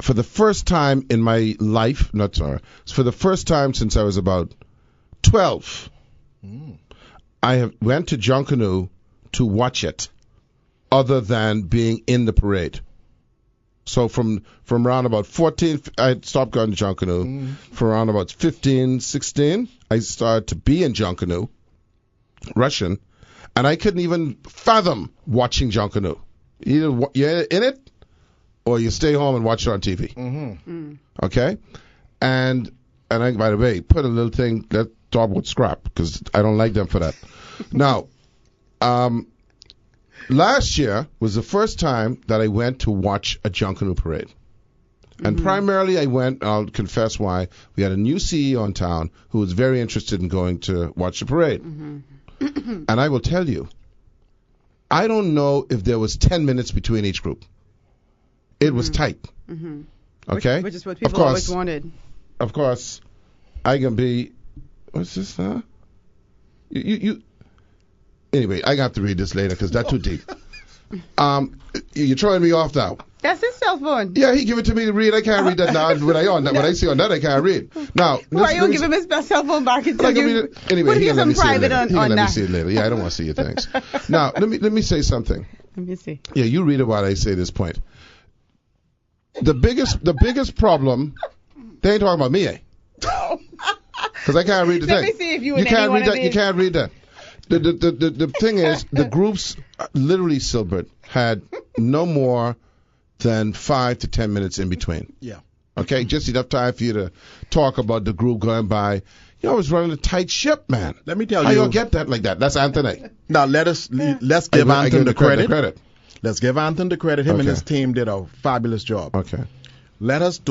for the first time in my life, for the first time since I was about 12, I went to John Canoe to watch it, other than being in the parade. So from around about 14, I stopped going to John Canoe. From around about 15, 16, I started to be in John Canoe, Russian, and I couldn't even fathom watching John Canoe. Either you're in it, or you stay home and watch it on TV. Okay? And I, by the way, put a little thing, that dog would scrap, because I don't like them for that. Now, last year was the first time that I went to watch a John Canoe parade. And primarily I went, I'll confess why, we had a new CEO in town who was very interested in going to watch the parade. And I will tell you, I don't know if there was 10 minutes between each group. It was tight. Okay? Which is what people always wanted. Of course, I can be, what's this, Anyway, I got to read this later because that's too deep. You're throwing me off now. That's his cell phone. Yeah, he gave it to me to read. I can't read that now. When I see on that, I can't read. Now, why you give him his cell phone back and tell you? Anyway, he can let me see it later. Let me see it later. Yeah, I don't want to see your things. Now, let me say something. Let me see. Yeah, you read it while I say this point. The biggest problem. They ain't talking about me, eh? No. Because I can't read the thing. Let me see if you can't read that. You can't read that. The thing is, the groups, literally, Silbert, had no more than 5 to 10 minutes in between. Yeah. Okay, just enough time for you to talk about the group going by. I was running a tight ship, man. Let me tell you. How you get that like that? That's Anthony. Now, let's give Anthony the credit. Let's give Anthony the credit. Him and his team did a fabulous job. Okay. Let us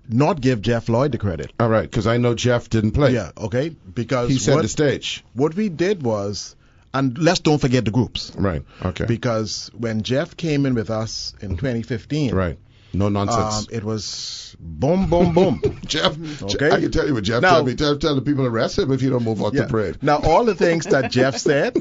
not give Jeff Lloyd the credit. All right, because I know Jeff didn't play. Yeah, okay. Because he set the stage. What we did was, and let's don't forget the groups. Right, okay. Because when Jeff came in with us in 2015. Right. No nonsense. It was boom, boom, boom. Jeff, okay. I can tell you what Jeff told me. Tell the people to arrest him if you don't move off the parade. Now, all the things that Jeff said,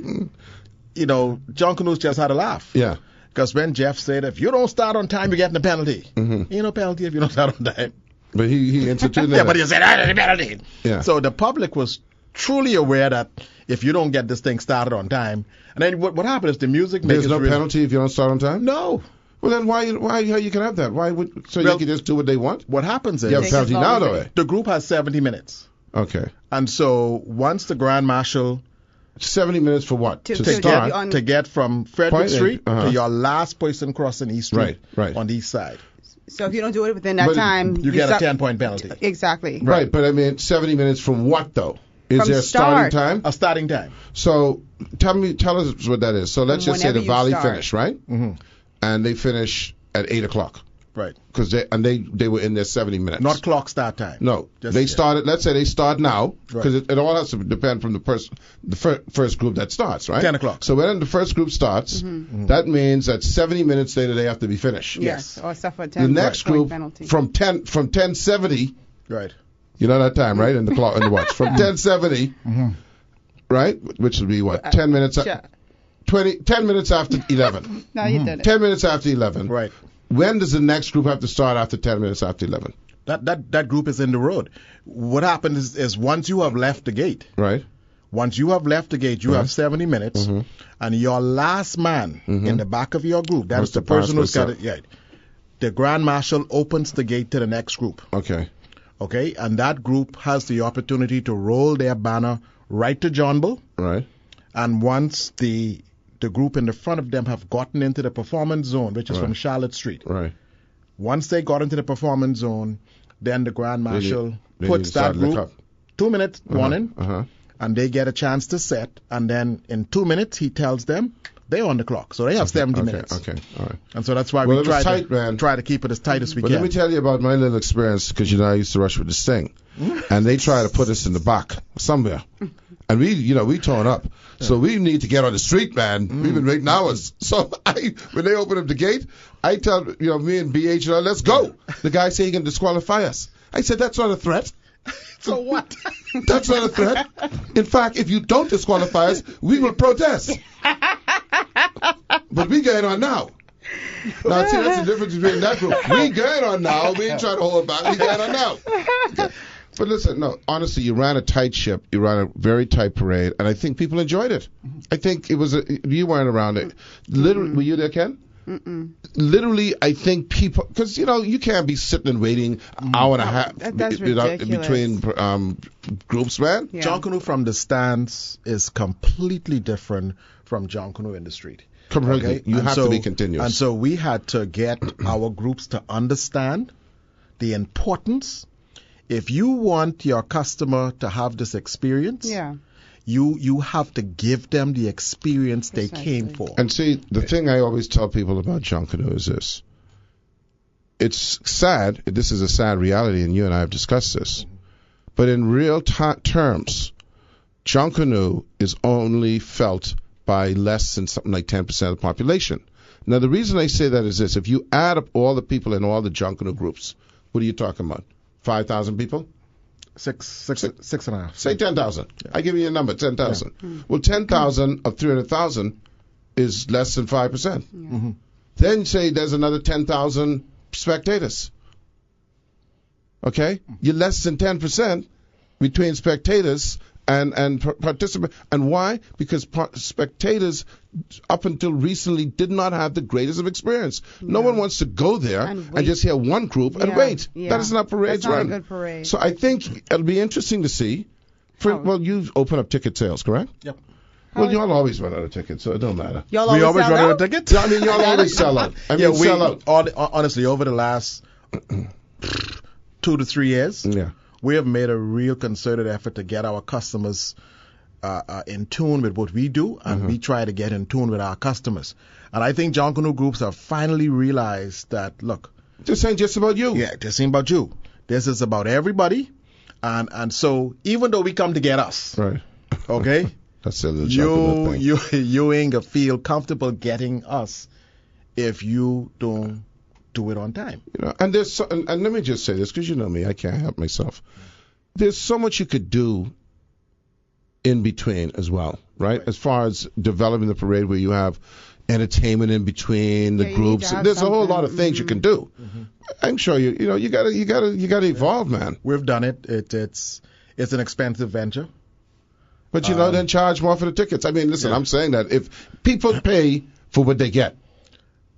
John Canoe just had a laugh. Yeah. Because when Jeff said, if you don't start on time, you're getting a penalty. Ain't no penalty if you don't start on time. But he instituted that. Yeah, but he said, I didn't penalty. Yeah. So the public was truly aware that if you don't get this thing started on time, and then what happened is the music makers... There's no penalty if you don't start on time? No. Well, then why you can have that? Why would you can just do what they want? What happens is you have a penalty now, though. The group has 70 minutes. Okay. And so once the Grand Marshal 70 minutes for what? To get from Frederick Street to your last person crossing East Street on the east side. So if you don't do it within that time, you get a 10-point penalty. Exactly. Right, but I mean 70 minutes from what though? Is there a starting time? A starting time. So tell us what that is. So let's just say the Valley finished, right? Mm-hmm. And they finish at 8 o'clock. Right. Because they were in there 70 minutes. Not clock start time. No. Started, let's say they start now, because it all has to depend from the first group that starts, right? 10 o'clock. So when the first group starts, that means that 70 minutes later they have to be finished. Yes. Or suffer a 10 The next group penalty. from 10:70. Right. You know that time, right? In the clock, in the watch. From 10:70, right? Which would be what? 10 minutes. 10 minutes after 11. No, you did it. 10 minutes after 11. Right. When does the next group have to start after 10 minutes after 11? That group is in the road. What happens is once you have left the gate. Right. Once you have left the gate, you have 70 minutes, and your last man in the back of your group, that's the person who's got it. Yeah. The Grand Marshal opens the gate to the next group. Okay, and that group has the opportunity to roll their banner right to John Bull. Right. And once the group in the front of them have gotten into the performance zone, which is from Charlotte Street. Right. Once they got into the performance zone, then the Grand Marshal puts that group 2 minutes warning, and they get a chance to set, and then in 2 minutes he tells them they're on the clock, so they have 70 minutes. Okay, all right. And so that's why we try to keep it as tight as we can. Let me tell you about my little experience, because I used to rush with this thing, and they try to put us in the back somewhere, and we torn up. So we need to get on the street, man. We've been waiting hours. So when they open up the gate, I tell me and BH, let's go. The guy said he can disqualify us. I said that's not a threat. So what? That's not a threat. In fact, if you don't disqualify us, we will protest. But we getting on now. Now, see, that's the difference between that group. We getting on now. We ain't trying to hold back. We getting on now. Okay. But listen, no, honestly, you ran a tight ship. You ran a very tight parade, and I think people enjoyed it. I think it was you weren't around it. Literally, were you there, Ken? Literally, I think people, because you can't be sitting and waiting an hour and a half between groups, man. Yeah. John Canoe from the stands is completely different from John Canoe in the street. Completely. Okay? You have to be continuous. And so we had to get our groups to understand the importance. If you want your customer to have this experience, you have to give them the experience they came for. And see, the thing I always tell people about John Canoe is this. It's sad. This is a sad reality, and you and I have discussed this. But in real terms, John Canoe is only felt by less than something like 10% of the population. Now, the reason I say that is this. If you add up all the people in all the John Canoe groups, what are you talking about? 5,000 people? Six and a half. Say 10,000. Yeah. I give you a number, 10,000. Yeah. Well, 10,000 of 300,000 is less than 5%. Then say there's another 10,000 spectators. Okay? You're less than 10% between spectators and participants. And why? Because spectators, up until recently, did not have the greatest of experience. No one wants to go there and just hear one group and wait. That is not parades run. That's not a good parade. So I think it'll be interesting to see. Well, you open up ticket sales, correct? Yep. Well, y'all always run out of tickets, so it don't matter. We always run out of tickets? I mean, y'all always sell out. Sell out. Honestly, over the last 2 to 3 years, we have made a real concerted effort to get our customers in tune with what we do, and we try to get in tune with our customers. And I think John Canoe groups have finally realized that, look, this ain't just about you. Yeah, this ain't about you. This is about everybody. And so even though we come to get us, right? Okay, that's a little you ain't gonna feel comfortable getting us if you don't do it on time. And there's and let me just say this, because you know me, I can't help myself. There's so much you could do in between as well, right? As far as developing the parade, where you have entertainment in between the groups, there's a whole lot of things you can do. I'm sure you gotta evolve, man. We've done it. It's an expensive venture. But then charge more for the tickets. I mean, listen, I'm saying that if people pay for what they get.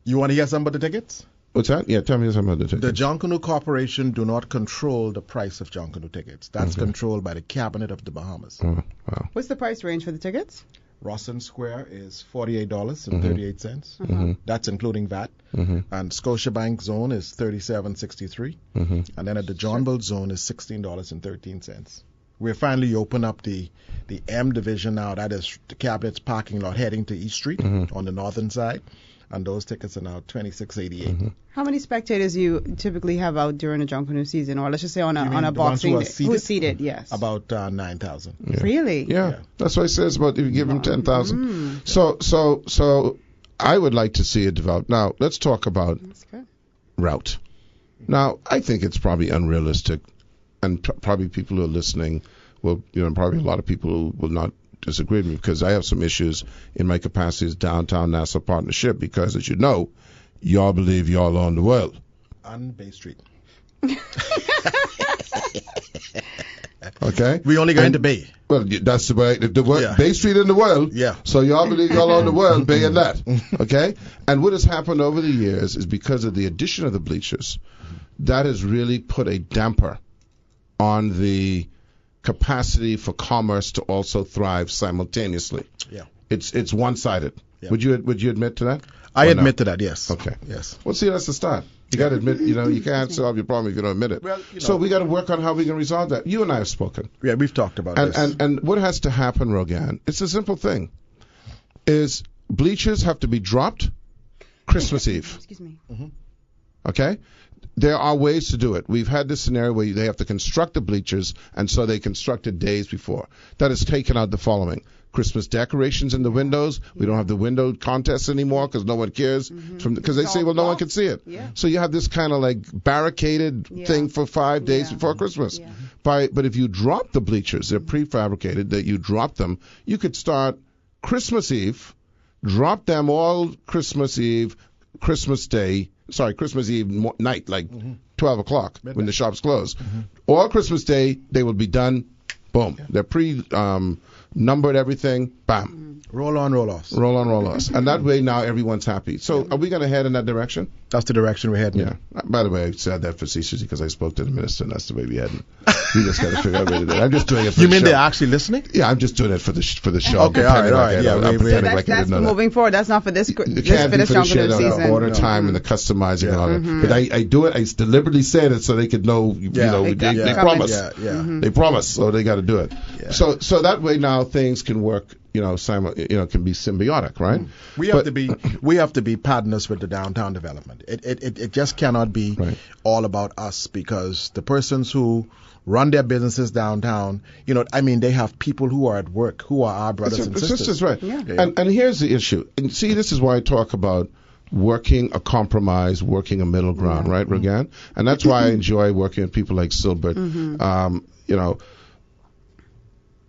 You want to hear something about the tickets? What's that? Yeah, tell me something about the tickets. The Junkanoo Corporation do not control the price of Junkanoo tickets. That's controlled by the Cabinet of the Bahamas. Oh, wow. What's the price range for the tickets? Rawson Square is $48.38. That's including VAT. And Scotiabank Zone is $37.63. And then at the John Bull Zone is $16.13. We're finally open up the M division now. That is the Cabinet's parking lot heading to East Street on the northern side. And those tickets are now $26.88. How many spectators do you typically have out during a Junkanoo season, or let's just say on a boxing day? Who's seated? Yes. About 9,000. Yeah. Really? Yeah. That's what it says about if you give them 10,000. So I would like to see it develop. Now let's talk about route. Now I think it's probably unrealistic, and probably people who are listening will, probably a lot of people who will not disagree with me, because I have some issues in my capacity as downtown NASA partnership, because as you know, y'all believe y'all own the world. On Bay Street. Okay? We only go into Bay. Well, that's the way, Bay Street in the world. Yeah. So y'all believe y'all own the world, Bay and that. Okay? And what has happened over the years is because of the addition of the bleachers, that has really put a damper on the capacity for commerce to also thrive simultaneously. Yeah. It's one-sided. Yeah. Would you admit to that? I admit to that, yes. Okay. Yes. Well, see, that's the start. You got to admit, you can't solve your problem if you don't admit it. Well, so we got to work on how we can resolve that. You and I have spoken. Yeah, we've talked about this. And what has to happen, Rogan, it's a simple thing, is bleachers have to be dropped Christmas Eve. Excuse me. Okay? There are ways to do it. We've had this scenario where they have to construct the bleachers, and so they constructed days before. That has taken out the following: Christmas decorations in the windows. We don't have the window contests anymore because no one cares, because they say, well, no one can see it. Yeah. So you have this kind of like barricaded thing for 5 days before Christmas. Yeah. But if you drop the bleachers, they're prefabricated, that you drop them, you could start Christmas Eve, drop them all Christmas Eve, Christmas Eve night, like 12 o'clock when the shops close. All Christmas Day, they will be done. Boom. Yeah. They're pre-numbered everything. Bam. Roll on, roll offs. Roll on, roll offs. And that way now everyone's happy. So are we going to head in that direction? That's the direction we're heading. Yeah. By the way, I said that facetiously because I spoke to the minister, and that's the way we heading. We just got to figure out a way to do it. I'm just doing it for the show. You mean they're actually listening? Yeah, I'm just doing it for the show. Okay, all right. Yeah, that's moving forward. That's not for this Junkanoo season. Order time and the customizing and all that. But I do it. I deliberately said it so they could know. They promise. They promise, so they got to do it. Yeah. So that way now things can work. Can be symbiotic, right? We have to be partners with the downtown development. It just cannot be all about us, because the persons who run their businesses downtown, they have people who are at work, who are our brothers and sisters. Right. Yeah. And here's the issue. And see, this is why I talk about working a compromise, working a middle ground, right, Rogan? And that's why I enjoy working with people like Silbert.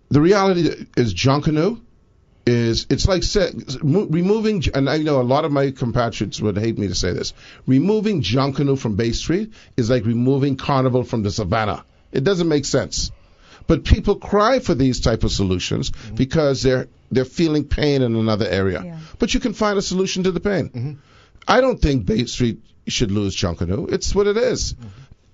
The reality is Junkanoo it's like removing, and I know a lot of my compatriots would hate me to say this, removing Junkanoo from Bay Street is like removing Carnival from the Savannah. It doesn't make sense. But people cry for these type of solutions because they're feeling pain in another area. Yeah. But you can find a solution to the pain. I don't think Bay Street should lose Junkanoo. It's what it is.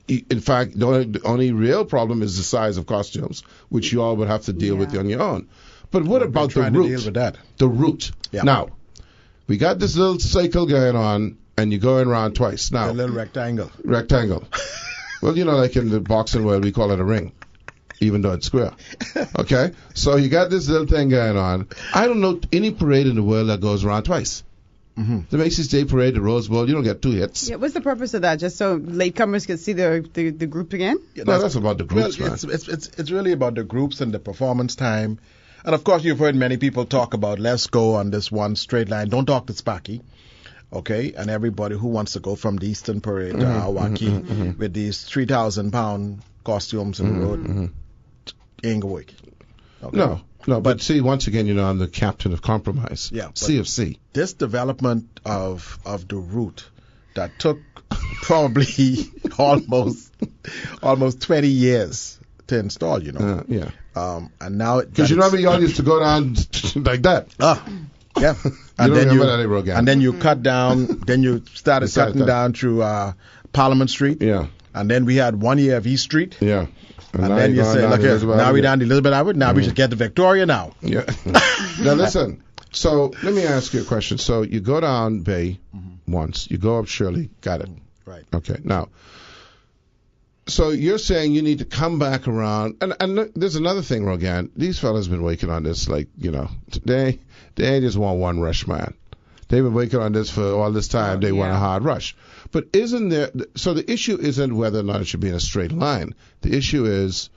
In fact, the only real problem is the size of costumes, which you all would have to deal with on your own. But what about the route? Deal with that. The route. Yeah. Now, we got this little cycle going on, and you're going around twice. Now, a little rectangle. Well, like in the boxing world, we call it a ring, even though it's square. Okay? So you got this little thing going on. I don't know any parade in the world that goes around twice. The Macy's Day Parade, the Rose Bowl, you don't get 2 hits. Yeah, what's the purpose of that? Just so latecomers can see the group again? Yeah, that's about the groups, man. It's really about the groups and the performance time. And of course, you've heard many people talk about, let's go on this one straight line. Don't talk to Sparky. Okay? And everybody who wants to go from the Eastern Parade to Awaki with these 3,000-pound costumes in the road ain't gonna work. Okay? No, but see, once again, I'm the captain of compromise. Yeah. CFC. This development of the route that took probably almost 20 years to install, Yeah. And now because you know how many y'all used to go down like that. Yeah. And then and then you cut down. Then you started cutting down through Parliament Street. Yeah. And then we had 1 year of East Street. Yeah. And then you say, look here, now we're down to Elizabeth Avenue. Now we just get to Victoria now. Yeah. Now listen. So let me ask you a question. So you go down Bay once. You go up Shirley. Got it. Right. Okay. Now. So you're saying you need to come back around, and look, there's another thing, Rogan. These fellas been working on this, like, they ain't just want one rush, man. They've been working on this for all this time. They want a hard rush. But isn't there, so the issue isn't whether or not it should be in a straight line. The issue is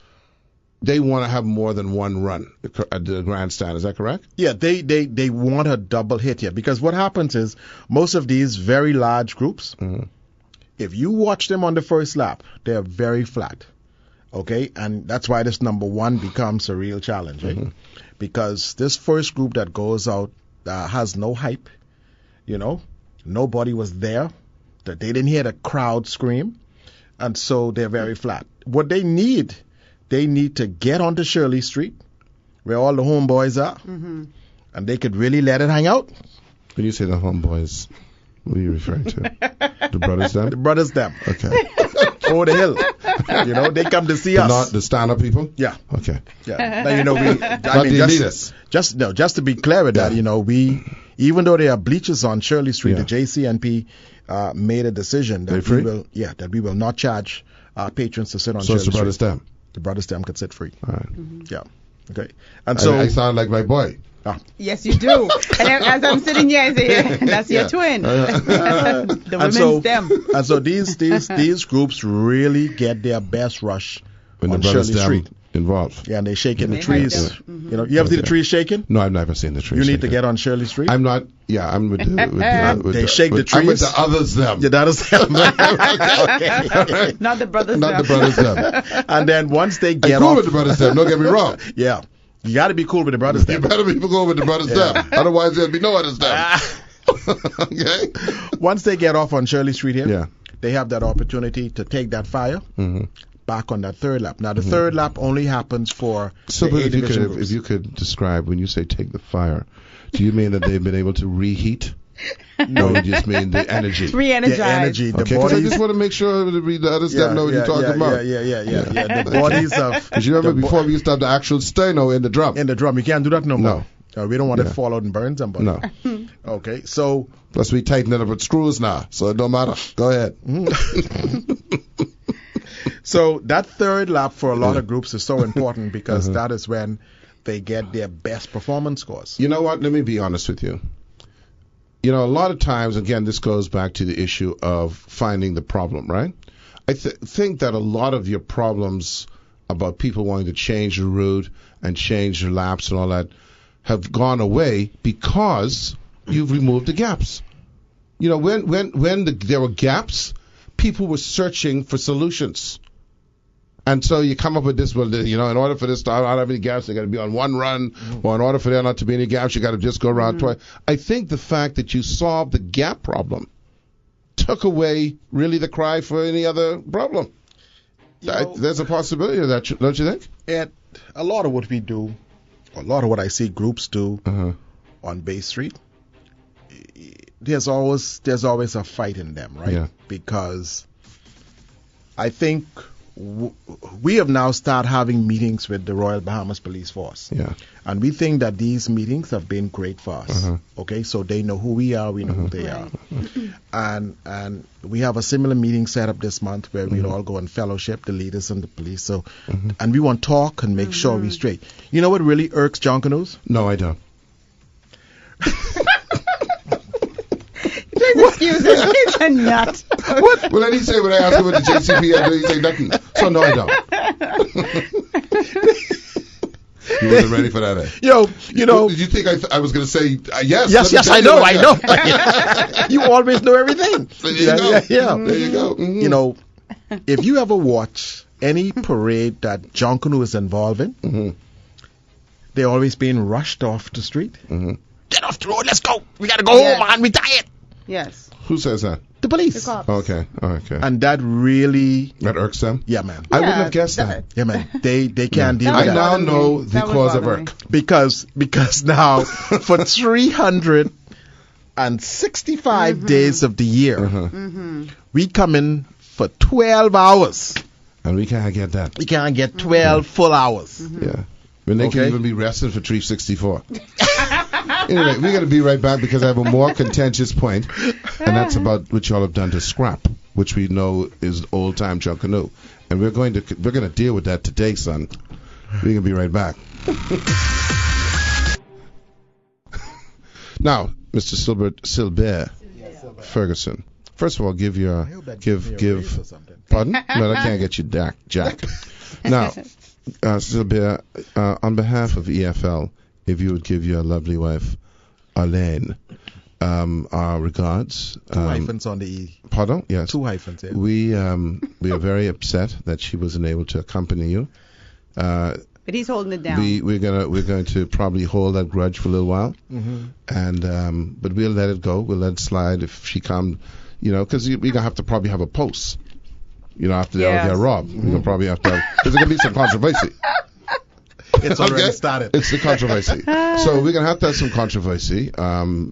they want to have more than one run at the grandstand. Is that correct? Yeah, they want a double hit here, because what happens is most of these very large groups, if you watch them on the first lap, they're very flat, okay? And that's why this number one becomes a real challenge, right? Because this first group that goes out has no hype, Nobody was there. They didn't hear the crowd scream, and so they're very flat. What they need to get onto Shirley Street, where all the homeboys are, and they could really let it hang out. When you say the homeboys, what are you referring to? The brothers them? The brothers them. Okay. Over the hill. They come to see us. Not the stand-up people? Yeah. Okay. Yeah. Now, just to be clear with that, we, even though there are bleachers on Shirley Street, the JCNP made a decision that we will not charge our patrons to sit on Shirley Street. So it's the brothers them? The brothers them could sit free. All right. Yeah. Okay. And so I sound like my boy. Yes, you do. And as I'm sitting here, I say, that's your twin. The women's them. And so these groups really get their best rush when on the Shirley Street. Involved. Yeah, and they're shaking the trees. You ever see the trees shaking? No, I've never seen the trees. You need to get on Shirley Street. I'm not. Yeah, I'm with they shake the trees. I'm with the others them. Yeah, that is them. Okay. Not the brothers them. Not the brothers them. And then once they get I'm cool with the brothers them. Don't get me wrong. Yeah. You got to be cool with the brothers them. You better be cool with the brothers them. Otherwise, there'll be no others them. Okay. Once they get off on Shirley Street here, they have that opportunity to take that fire back on that third lap. Now, the third lap only happens for if you could describe, when you say take the fire, do you mean that they've been able to reheat? No, you just mean the energy. Re-energize. The energy. Okay, because I just want to make sure the others know what you're talking about. Yeah. The bodies of... Because you remember before we used to have the actual sterno in the drum. In the drum. You can't do that no more. We don't want it to fall out and burn somebody. No. Okay, so... Plus we tighten it up with screws now, so it don't matter. Go ahead. So that third lap for a lot of groups is so important because that is when they get their best performance scores. You know what? Let me be honest with you. A lot of times, again, this goes back to the issue of finding the problem, right? I think that a lot of your problems about people wanting to change the route and change the laps and all that have gone away because you've removed the gaps. When there were gaps, people were searching for solutions. And so you come up with this, in order for this to not have any gaps, they got to be on one run, or in order for there not to be any gaps, you got to just go around twice. I think the fact that you solved the gap problem took away really the cry for any other problem. There's a possibility of that, don't you think? And a lot of what we do, a lot of what I see groups do on Bay Street, there's always a fight in them, right? Yeah. Because I think we have now started having meetings with the Royal Bahamas Police Force. Yeah. And we think that these meetings have been great for us. Okay, so they know who we are, we know who they are. And we have a similar meeting set up this month where we'll all go and fellowship the leaders and the police. So and we want to talk and make sure we're straight. You know what really irks John Canoes? No, I don't. Excuse me, he's a nut. What? Well, I didn't say when I asked him what the JCP had, he say nothing. So no, I don't. You wasn't ready for that, eh? Did you think I was going to say yes? Yes, I know. You always know everything. There you go. Yeah. There you go. If you ever watch any parade that John Canoe is involved in, they're always being rushed off the street. Get off the road, let's go. We got to go home, man. We tired. Yes. Who says that? The police. Okay. And that really... That irks them? Yeah, man. I wouldn't have guessed that. Yeah, man. They can't deal with that. I now know the cause of irk. Because now, for 365 days of the year, we come in for 12 hours. And we can't get that. We can't get 12 full hours. Yeah. When they can even be rested for 364. Anyway, we're going to be right back because I have a more contentious point, and that's about what y'all have done to scrap, which we know is old time Junkanoo, and we're going to deal with that today, son. We're going to be right back. Now, Mr. Silbert Ferguson. First of all, give. Pardon? No, I can't get you Jack. Now, Silbert, on behalf of EFL, if you would give your lovely wife, Alaine, our regards. 2 hyphens on the E. Pardon? Yes. 2 hyphens, yeah. We are very upset that she wasn't able to accompany you. But he's holding it down. We're going to probably hold that grudge for a little while, and but we'll let it go. We'll let it slide if she comes, because we're gonna have to probably have a post, after they all get robbed. We're gonna probably have to, because there's gonna be some controversy. It's already started. It's the controversy. So we're going to have to have some controversy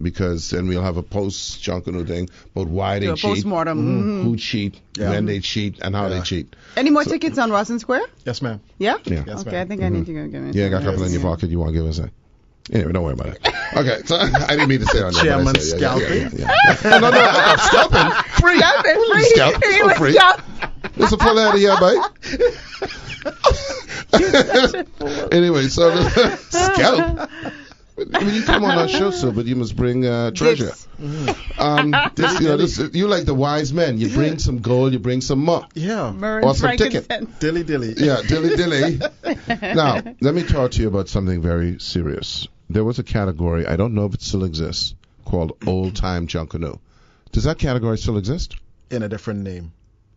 because then we'll have a post-Junkanoo thing about why they cheat. Post-mortem. Who cheat, when they cheat, and how they cheat. Any more tickets on Rawson Square? Yes, ma'am. Yeah? Yes, okay, I think I need to go get it. Yeah, I got a couple in your pocket. You want to give us a... Anyway, don't worry about it. Okay, so I didn't mean to say on that. Chairman scalping. No, I'm scalping. Free. Scalp for free. There's a full out of here, mate. Anyway, so scalp. When you come on our show, but you must bring treasure. You like the wise men. You bring some gold, you bring some muck. Yeah. Or some ticket. Dilly. Yeah, dilly. Now, let me talk to you about something very serious. There was a category, I don't know if it still exists, called Old Time Junkanoo. Does that category still exist? In a different name.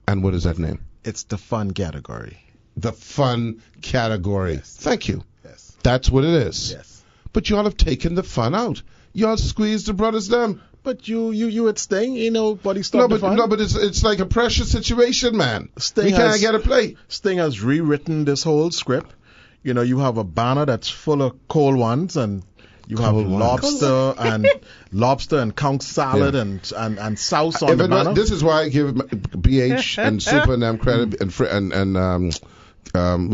And what is that name? It's the fun category. The fun category. Yes. Thank you. Yes. That's what it is. Yes. But y'all have taken the fun out. Y'all squeezed the brothers them. But you at Sting, but he stopped the fun. No, but it's like a pressure situation, man. We can't get a play. Sting has rewritten this whole script. You have a banner that's full of cold ones, and you have lobster and conch salad and sauce on the banner. This is why I give BH and Super and them credit and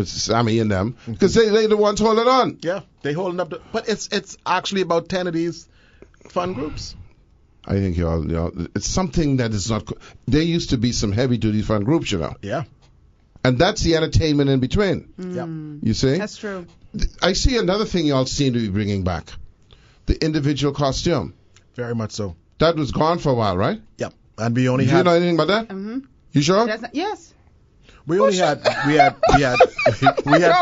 Sammy and them, because they're the ones holding on. Yeah, they holding up. But it's actually about 10 of these fun groups. I think y'all, it's something that is not. There used to be some heavy duty fun groups, Yeah. And that's the entertainment in between. Yeah. You see? That's true. I see another thing y'all seem to be bringing back. The individual costume. Very much so. That was gone for a while, right? Yep. And we only had... Do you know anything about that? Mm-hmm. You sure? Yes. We only had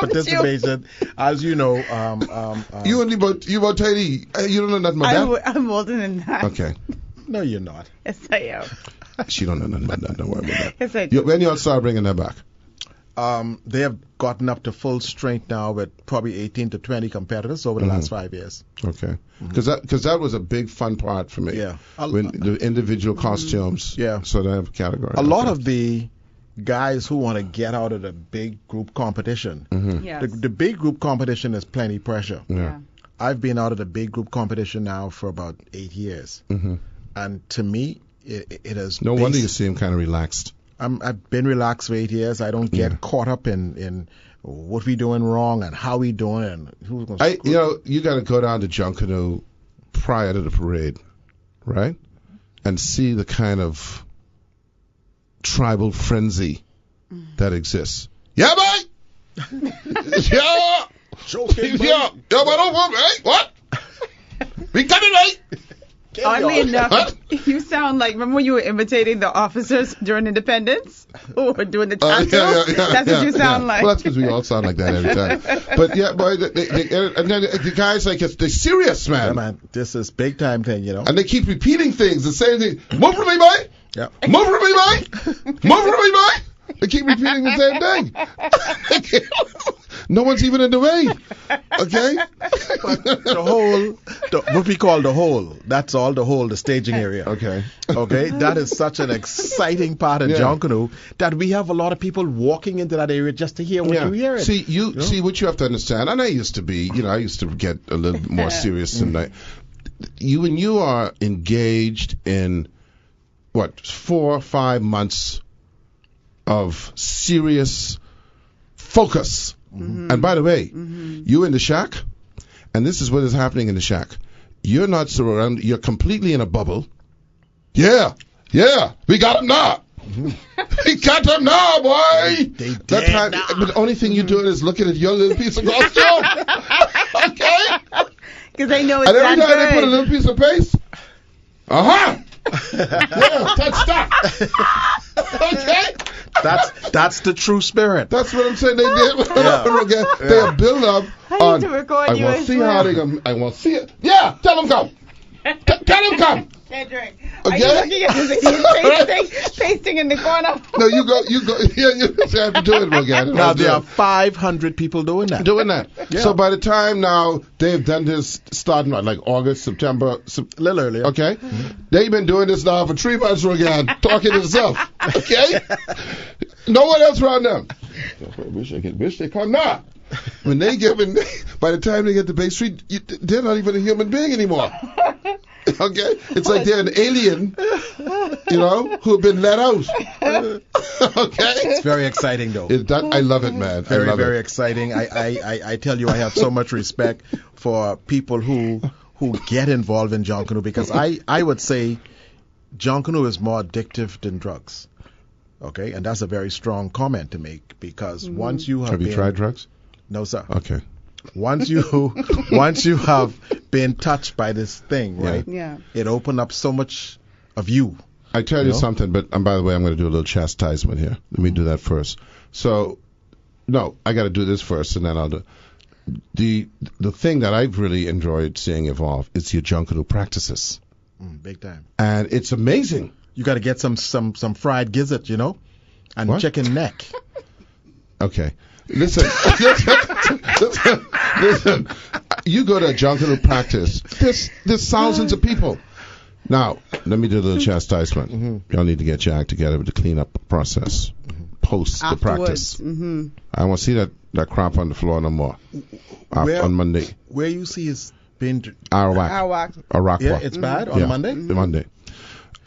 participation, as you know. You about Teddy. You don't know nothing about that? I'm older than that. Okay. No, you're not. Yes, I am. She don't know nothing about that. Don't worry about that. Yes, I do. When y'all start bringing that back? They have gotten up to full strength now with probably 18 to 20 competitors over the last 5 years. Okay. Because that was a big fun part for me. Yeah. When the individual costumes. Yeah. So they have a category. A lot of the guys who want to get out of the big group competition. Yes. The big group competition is plenty pressure. Yeah. I've been out of the big group competition now for about 8 years. And to me, it is... No wonder you seem kind of relaxed. I've been relaxed for 8 years. I don't get caught up in what we doing wrong and how we doing and who's going to... You got to go down to Junkanoo prior to the parade, right? And see the kind of tribal frenzy that exists. Yeah, mate! Yeah! What? We coming, mate! Oddly enough, you sound like, remember when you were imitating the officers during Independence? Who were doing the tattoos? That's what you sound like. Well, that's because we all sound like that every time. But yeah, boy, and then the guys, like, they're serious, man. Yeah, man. This is big time thing, And they keep repeating things, the same thing. Move for me, boy! Yeah. Move for me, boy! Move for me, boy! They keep repeating the same thing. No one's even in the way. Okay? But what we call the hole, that's all the staging area. Okay. Okay? That is such an exciting part of Junkanoo that we have a lot of people walking into that area just to hear what you hear. See, what you have to understand, and I used to be, I used to get a little more serious than that. When you are engaged in, 4 or 5 months of serious focus. Mm-hmm. And by the way, you in the shack, and this is what is happening in the shack. You're not surrounded, you're completely in a bubble. Yeah, we got him now. We got him now, boy. That's how, but the only thing you're doing is looking at your little piece of costume. Okay? Because they know it's and every not time good. they put a little piece of paste, yeah, touch that. Okay? That's the true spirit. That's what I'm saying. They did. They are built up on. I want to see how they gonna. I want to see it. Yeah, tell them come. Tell them come. Cedric, okay? Are you looking at this pasting in the corner? No, you go. Yeah, you have to do it again. Now there are 500 people doing that. Yeah. So by the time now they've done this starting like August, September, a little earlier. Okay, they've been doing this now for 3 months again, talking to themselves. Okay, no one else around them. I wish they come now. When by the time they get to Bay Street, they're not even a human being anymore. Okay, it's like they're an alien, who have been let out. Okay, it's very exciting though. I love it, man. Very exciting. I tell you, I have so much respect for people who get involved in Junkanoo because I would say Junkanoo is more addictive than drugs. Okay, and that's a very strong comment to make because once you have you tried drugs? No, sir. Okay. Once you have been touched by this thing, right? Yeah. It opened up so much of you. I tell you something, but by the way, I'm going to do a little chastisement here. Let me do that first. So, no, I got to do this first, and then I'll do. The thing that I've really enjoyed seeing evolve is your Junkanoo practices. Big time. And it's amazing. You got to get some fried gizzard, and chicken neck. Okay. Listen. You go to a Junkanoo practice. There's thousands of people. Now, let me do a little chastisement. Y'all need to get your act together with the cleanup process post the practice. I want to see that crop on the floor no more. On Monday. Where you see is been Arawak. Yeah, it's bad on Monday. Monday.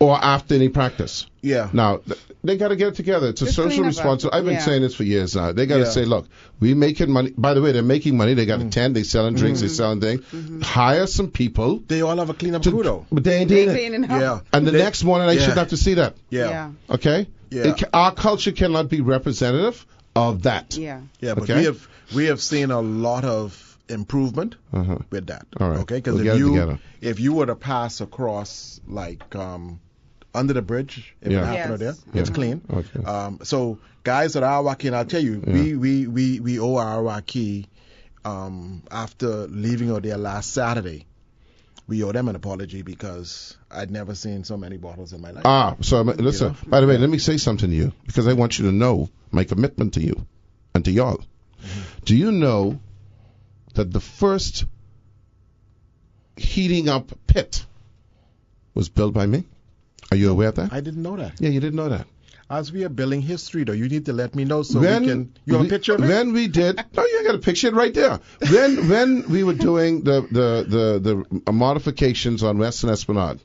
Or after any practice. Yeah. Now, they got to get it together. It's a social responsibility. I've been saying this for years now. They got to say, look, we making money. By the way, they're making money. They got a tent. They selling drinks. They selling things. Hire some people. They all have a cleanup crew, though. But they ain't doing it. Yeah. And the next morning, I should have to see that. Yeah. Okay? Yeah. Our culture cannot be representative of that. Yeah. Yeah, but we have seen a lot of improvement with that. All right. Okay? Because if you were to pass across, like, under the bridge, if it happened there, it's clean. Okay. So guys at Arawaki, and I'll tell you, we owe Arawaki after leaving out there last Saturday. We owe them an apology because I'd never seen so many bottles in my life. So listen. By the way, let me say something to you because I want you to know my commitment to you and to y'all. Do you know that the first heating up pit was built by me? Are you aware of that? I didn't know that. Yeah, you didn't know that. As we are building history, though, you need to let me know so we can. You have a picture of it? When we did, no, you got a picture right there. When we were doing the modifications on Western Esplanade,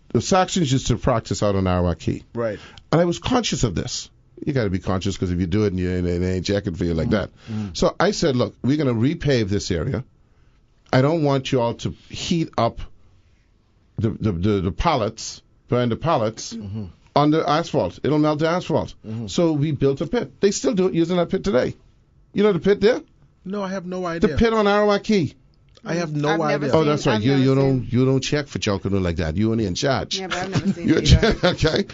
the Saxons used to practice out on Arawaki. Right. And I was conscious of this. You got to be conscious because if you do it and they ain't checking for you like that. So I said, look, we're going to repave this area. I don't want you all to heat up the pallets. Burn the pallets on the asphalt. It'll melt the asphalt. So we built a pit. They still do it using that pit today. You know the pit there? No, I have no idea. The pit on Arawaki. I have no idea. Oh, that's right. You don't check for Junkanoo like that. You only in charge. Yeah, but I've never seen it either. Okay.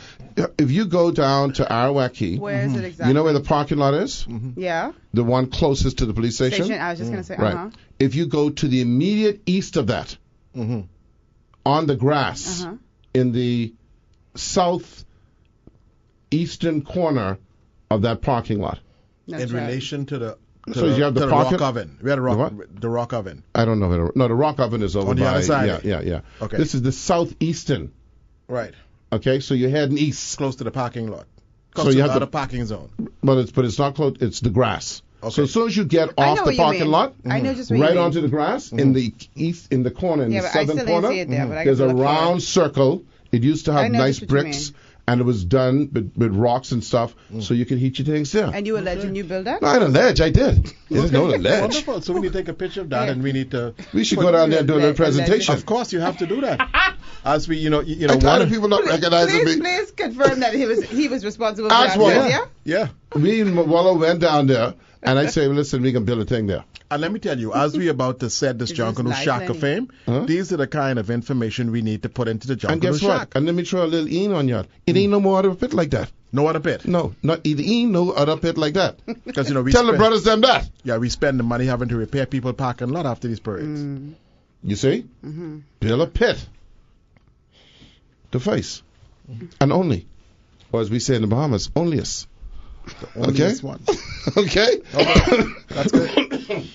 If you go down to Arawaki, where is it exactly? You know where the parking lot is? Yeah. The one closest to the police station. I was just gonna say. Right. If you go to the immediate east of that, on the grass. In the southeastern corner of that parking lot. In relation to So you have the rock oven. We had the rock oven. I don't know. No, the rock oven is over on the by, other side. Yeah. Okay. This is the southeastern. Right. Okay, so you're heading east. Close to the parking lot. So you have the parking zone. But it's not close. It's the grass. Okay. So as soon as you get off the parking lot, I know just what right you mean. onto the grass in the east, in the corner, in the southern corner, see it there, but there's a round circle. It used to have nice bricks, and it was done with rocks and stuff, so you can heat your things there. And you alleged you built that? No, I alleged. I did. There's no alleged. Wonderful. So we need to take a picture of that, and we need to. We should go down there and do a little presentation. Of course, you have to do that. As we, I'm tired of people not recognizing me. Please confirm that he was responsible for that. Yeah. Me and Wallo went down there, and I say, listen, we can build a thing there. And let me tell you, as we're about to set this Junkanoo Shack of Fame, these are the kind of information we need to put into the Junkanoo Shack. And guess what? And let me throw a little in on you. It ain't no more other pit like that. No other pit? No, it ain't no other pit like that. Because we tell the brothers them that. Yeah, we spend the money having to repair people parking lot after these parades. You see? Build a pit. The face. And only. Or as we say in the Bahamas, onlyest. Okay? One. Okay? That's good.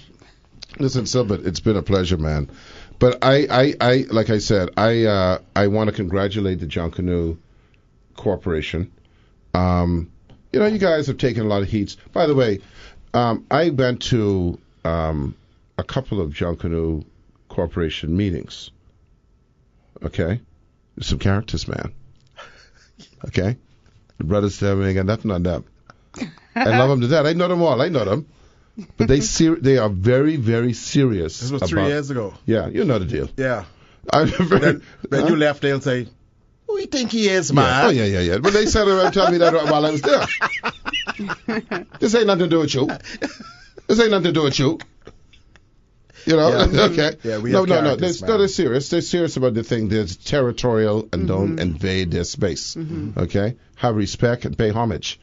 Listen, Silbert, it's been a pleasure, man. But I like I said, I want to congratulate the Junkanoo Corporation. You guys have taken a lot of heats. By the way, I went to a couple of Junkanoo Corporation meetings. Okay? There's some characters, man. Okay? The brothers tell me I got nothing on them. I love them to death. I know them all. I know them. But they are very, very serious. This was 3 years ago. Yeah, you know the deal. Yeah. When you left, they'll say, who do you think he is, man? Yeah. Oh, yeah. But they said around telling me that while I was there. This ain't nothing to do with you. This ain't nothing to do with you. You know? Yeah. Okay. Yeah, No. They're serious. They're serious about the thing. They're territorial and don't invade their space. Okay? Have respect and pay homage.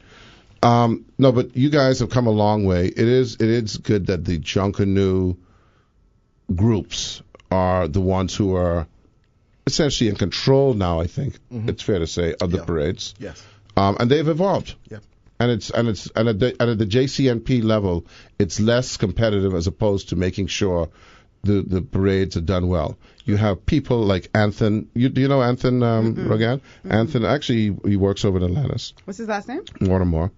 No, but you guys have come a long way. It is good that the Junkanoo groups are the ones who are essentially in control now. I think it's fair to say of the parades. Yes. And they've evolved. Yep. And at the JCNP level, it's less competitive as opposed to making sure the parades are done well. You have people like Anthony. Do you know Anthony Rogan? Anthony, actually, he works over in Atlantis. What's his last name? Watermore.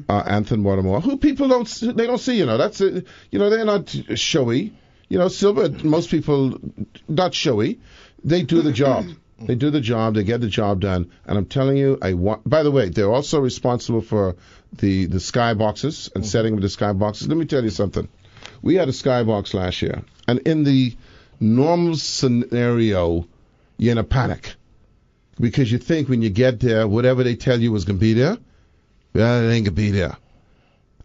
Anthony Watermore. Who people don't see. That's they're not showy. Silver. Most people not showy. They do the job. They do the job. They get the job done. And I'm telling you, by the way, they're also responsible for the skyboxes and setting of the skyboxes. Let me tell you something. We had a skybox last year, and in the normal scenario, you're in a panic because you think when you get there, whatever they tell you was going to be there, well, it ain't going to be there.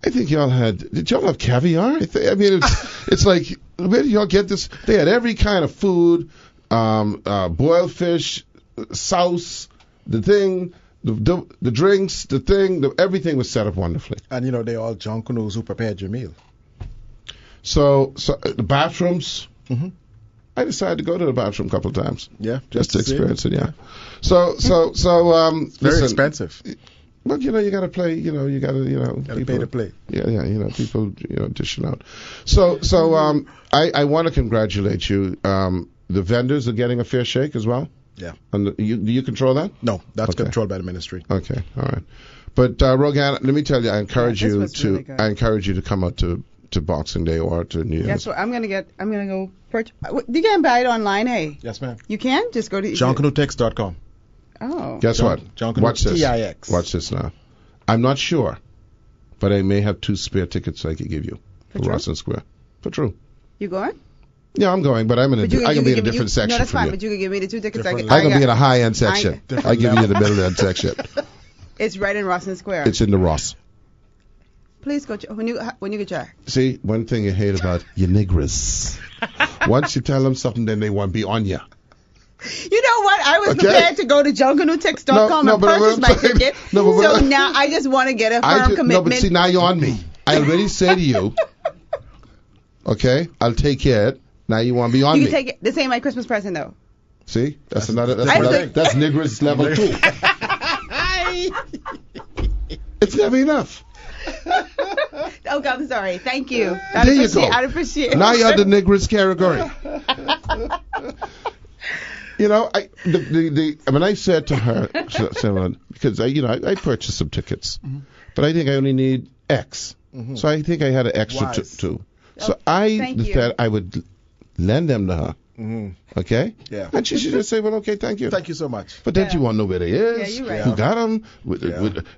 I think did y'all have caviar? It's like, where did y'all get this? They had every kind of food, boiled fish, sauce, the thing, the drinks, the thing, everything was set up wonderfully. And they all Junkanoos who prepared your meal. So the bathrooms. I decided to go to the bathroom a couple of times. Yeah, just to experience it. Yeah. So very expensive. But you got to play. You got to people, pay to play. Yeah. People dishing out. So I want to congratulate you. The vendors are getting a fair shake as well. Yeah. And do you control that? No, that's controlled by the ministry. Okay, all right. But Rogan, let me tell you, I encourage you to come out to Boxing Day or to New Year's. Guess what? I'm gonna go purchase. You can buy it online, hey? Yes, ma'am. You can just go to JunkanoTix.com. Oh. Guess what? Watch this. TIX. Watch this now. I'm not sure, but I may have 2 spare tickets I could give you for Rosslyn Square. For true. You going? Yeah, I'm going, but I can be in a different section. No, that's from fine. you. But you can give me the 2 tickets. I can be in a high-end section. I give you the middle-end section. It's right in Rosslyn Square. It's in the Ross. Please go when you get your. See, one thing you hate about you niggers. Once you tell them something, then they want to be on you. You know what? I was prepared to go to JunkanoTix.com and purchase my ticket. So now I just want to get a firm commitment. No, but see, now you're on me. I already said to you, okay, I'll take care of it. Now you want to be on me. You can take it. This ain't my Christmas present, though. See? That's niggers level 2. It's never enough. Okay, I'm sorry. Thank you. There you go. I'd appreciate it. Now you're the Negress category. You know, when I said to her, because I purchased some tickets, but I think I only need X, so I think I had an extra two. So I said I would lend them to her. Okay? Yeah. And she should just say, well, okay, thank you. Thank you so much. But then you want to know where they is. Yeah, you're right. Who got them?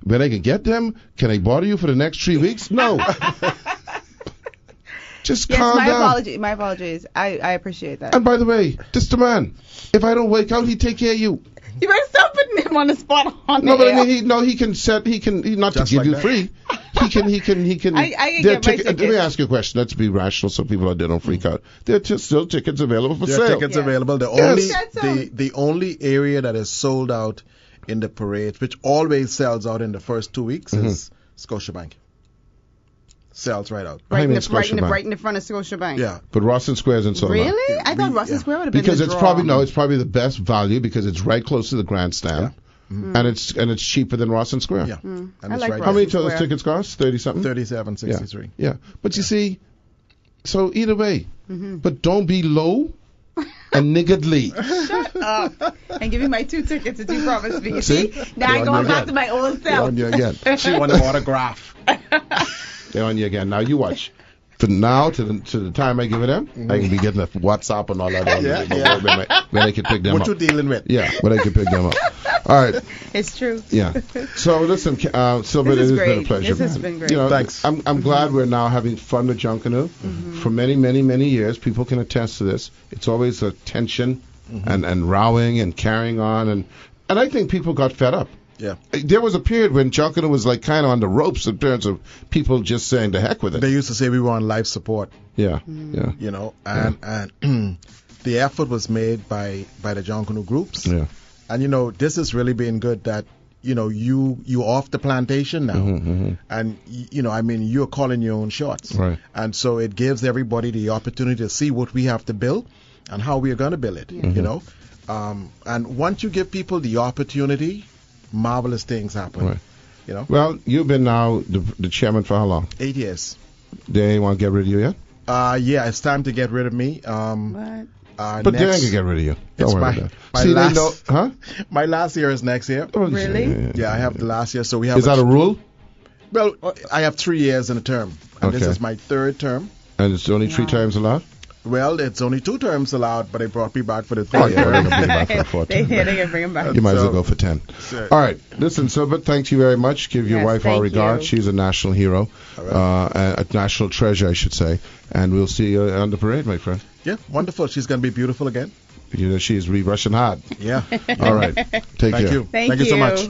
When I can get them? Can I bother you for the next 3 weeks? No. Just calm down. My apologies. I appreciate that. And by the way, this the man. If I don't wake out, he take care of you. You better stop putting him on the spot on No, the but air. I mean, he can not Just to give like you that. free. He can. I can get my Let me tickets. ask you a question. Let's be rational so people out there don't freak out. There are still tickets available for There are sale. tickets Yeah. available. The only area that is sold out in the parade, which always sells out in the first 2 weeks, is Scotiabank. Sells right out. Right in the Scotiabank. front of Scotiabank. Yeah. But Rawson Square's and so on. Really? I thought Rawson Square would have been Because the it's draw. probably the best value because it's right close to the grandstand, and it's cheaper than Rawson Square. Yeah. And I it's like right How many Rawson those Square. tickets cost? 30 something. 37.63. Yeah. But you see, so either way, but don't be low and niggardly. Shut up. And give me my 2 tickets that you promised me. See? Now They're I'm on going you back again. to my old They're self. on you again. She want an autograph. They're on you again. Now you watch. From now to the time I give it them, I can be getting a WhatsApp and all that. When I can pick them What up. you dealing with? Yeah, when I can pick them up. All right. It's true. Yeah. So listen, Silver, it This is has been a great. pleasure. This has been great. You know, Thanks. I'm glad we're now having fun with Junkanoo. For many, many, many years, people can attest to this. It's always a tension and rowing and carrying on, and I think people got fed up. Yeah. There was a period when Junkanoo was like kind of on the ropes in terms of people just saying the heck with it. They used to say we were on life support. Yeah. Yeah. You know, and the effort was made by the Junkanoo groups. Yeah. And you know, this has really been good that you know you off the plantation now, and you know, I mean, you're calling your own shots, Right. and so it gives everybody the opportunity to see what we have to build and how we are going to build it. You know, and once you give people the opportunity, marvelous things happen. Right. You know, Well, you've been now the chairman for how long? 8 years. They want to get rid of you yet? Yeah, it's time to get rid of me. What? But they ain't gonna get rid of you. Don't It's worry my- about that. my See, last- they know, huh? My last year is next year. Oh, Really? Yeah, I have the last year, so we have. Is that a rule? Well, I have 3 years in a term, and this Okay. is my 3rd term. And it's only 3 times allowed? Well, it's only 2 terms allowed, but they brought me back for the Oh, 3rd yeah, they're term. gonna bring you back for a fourth They time. can bring him back. You might as well So- go for 10. So- All right. Listen, Silver, thank you very much. Give your Yes, wife our thank regards. you. She's a national hero, a national treasure, I should say. And we'll see you on the parade, my friend. Yeah, wonderful. She's going to be beautiful again. You know, she's re-Russian hard. Yeah. All right. Take care. Thank you. Thank you so much.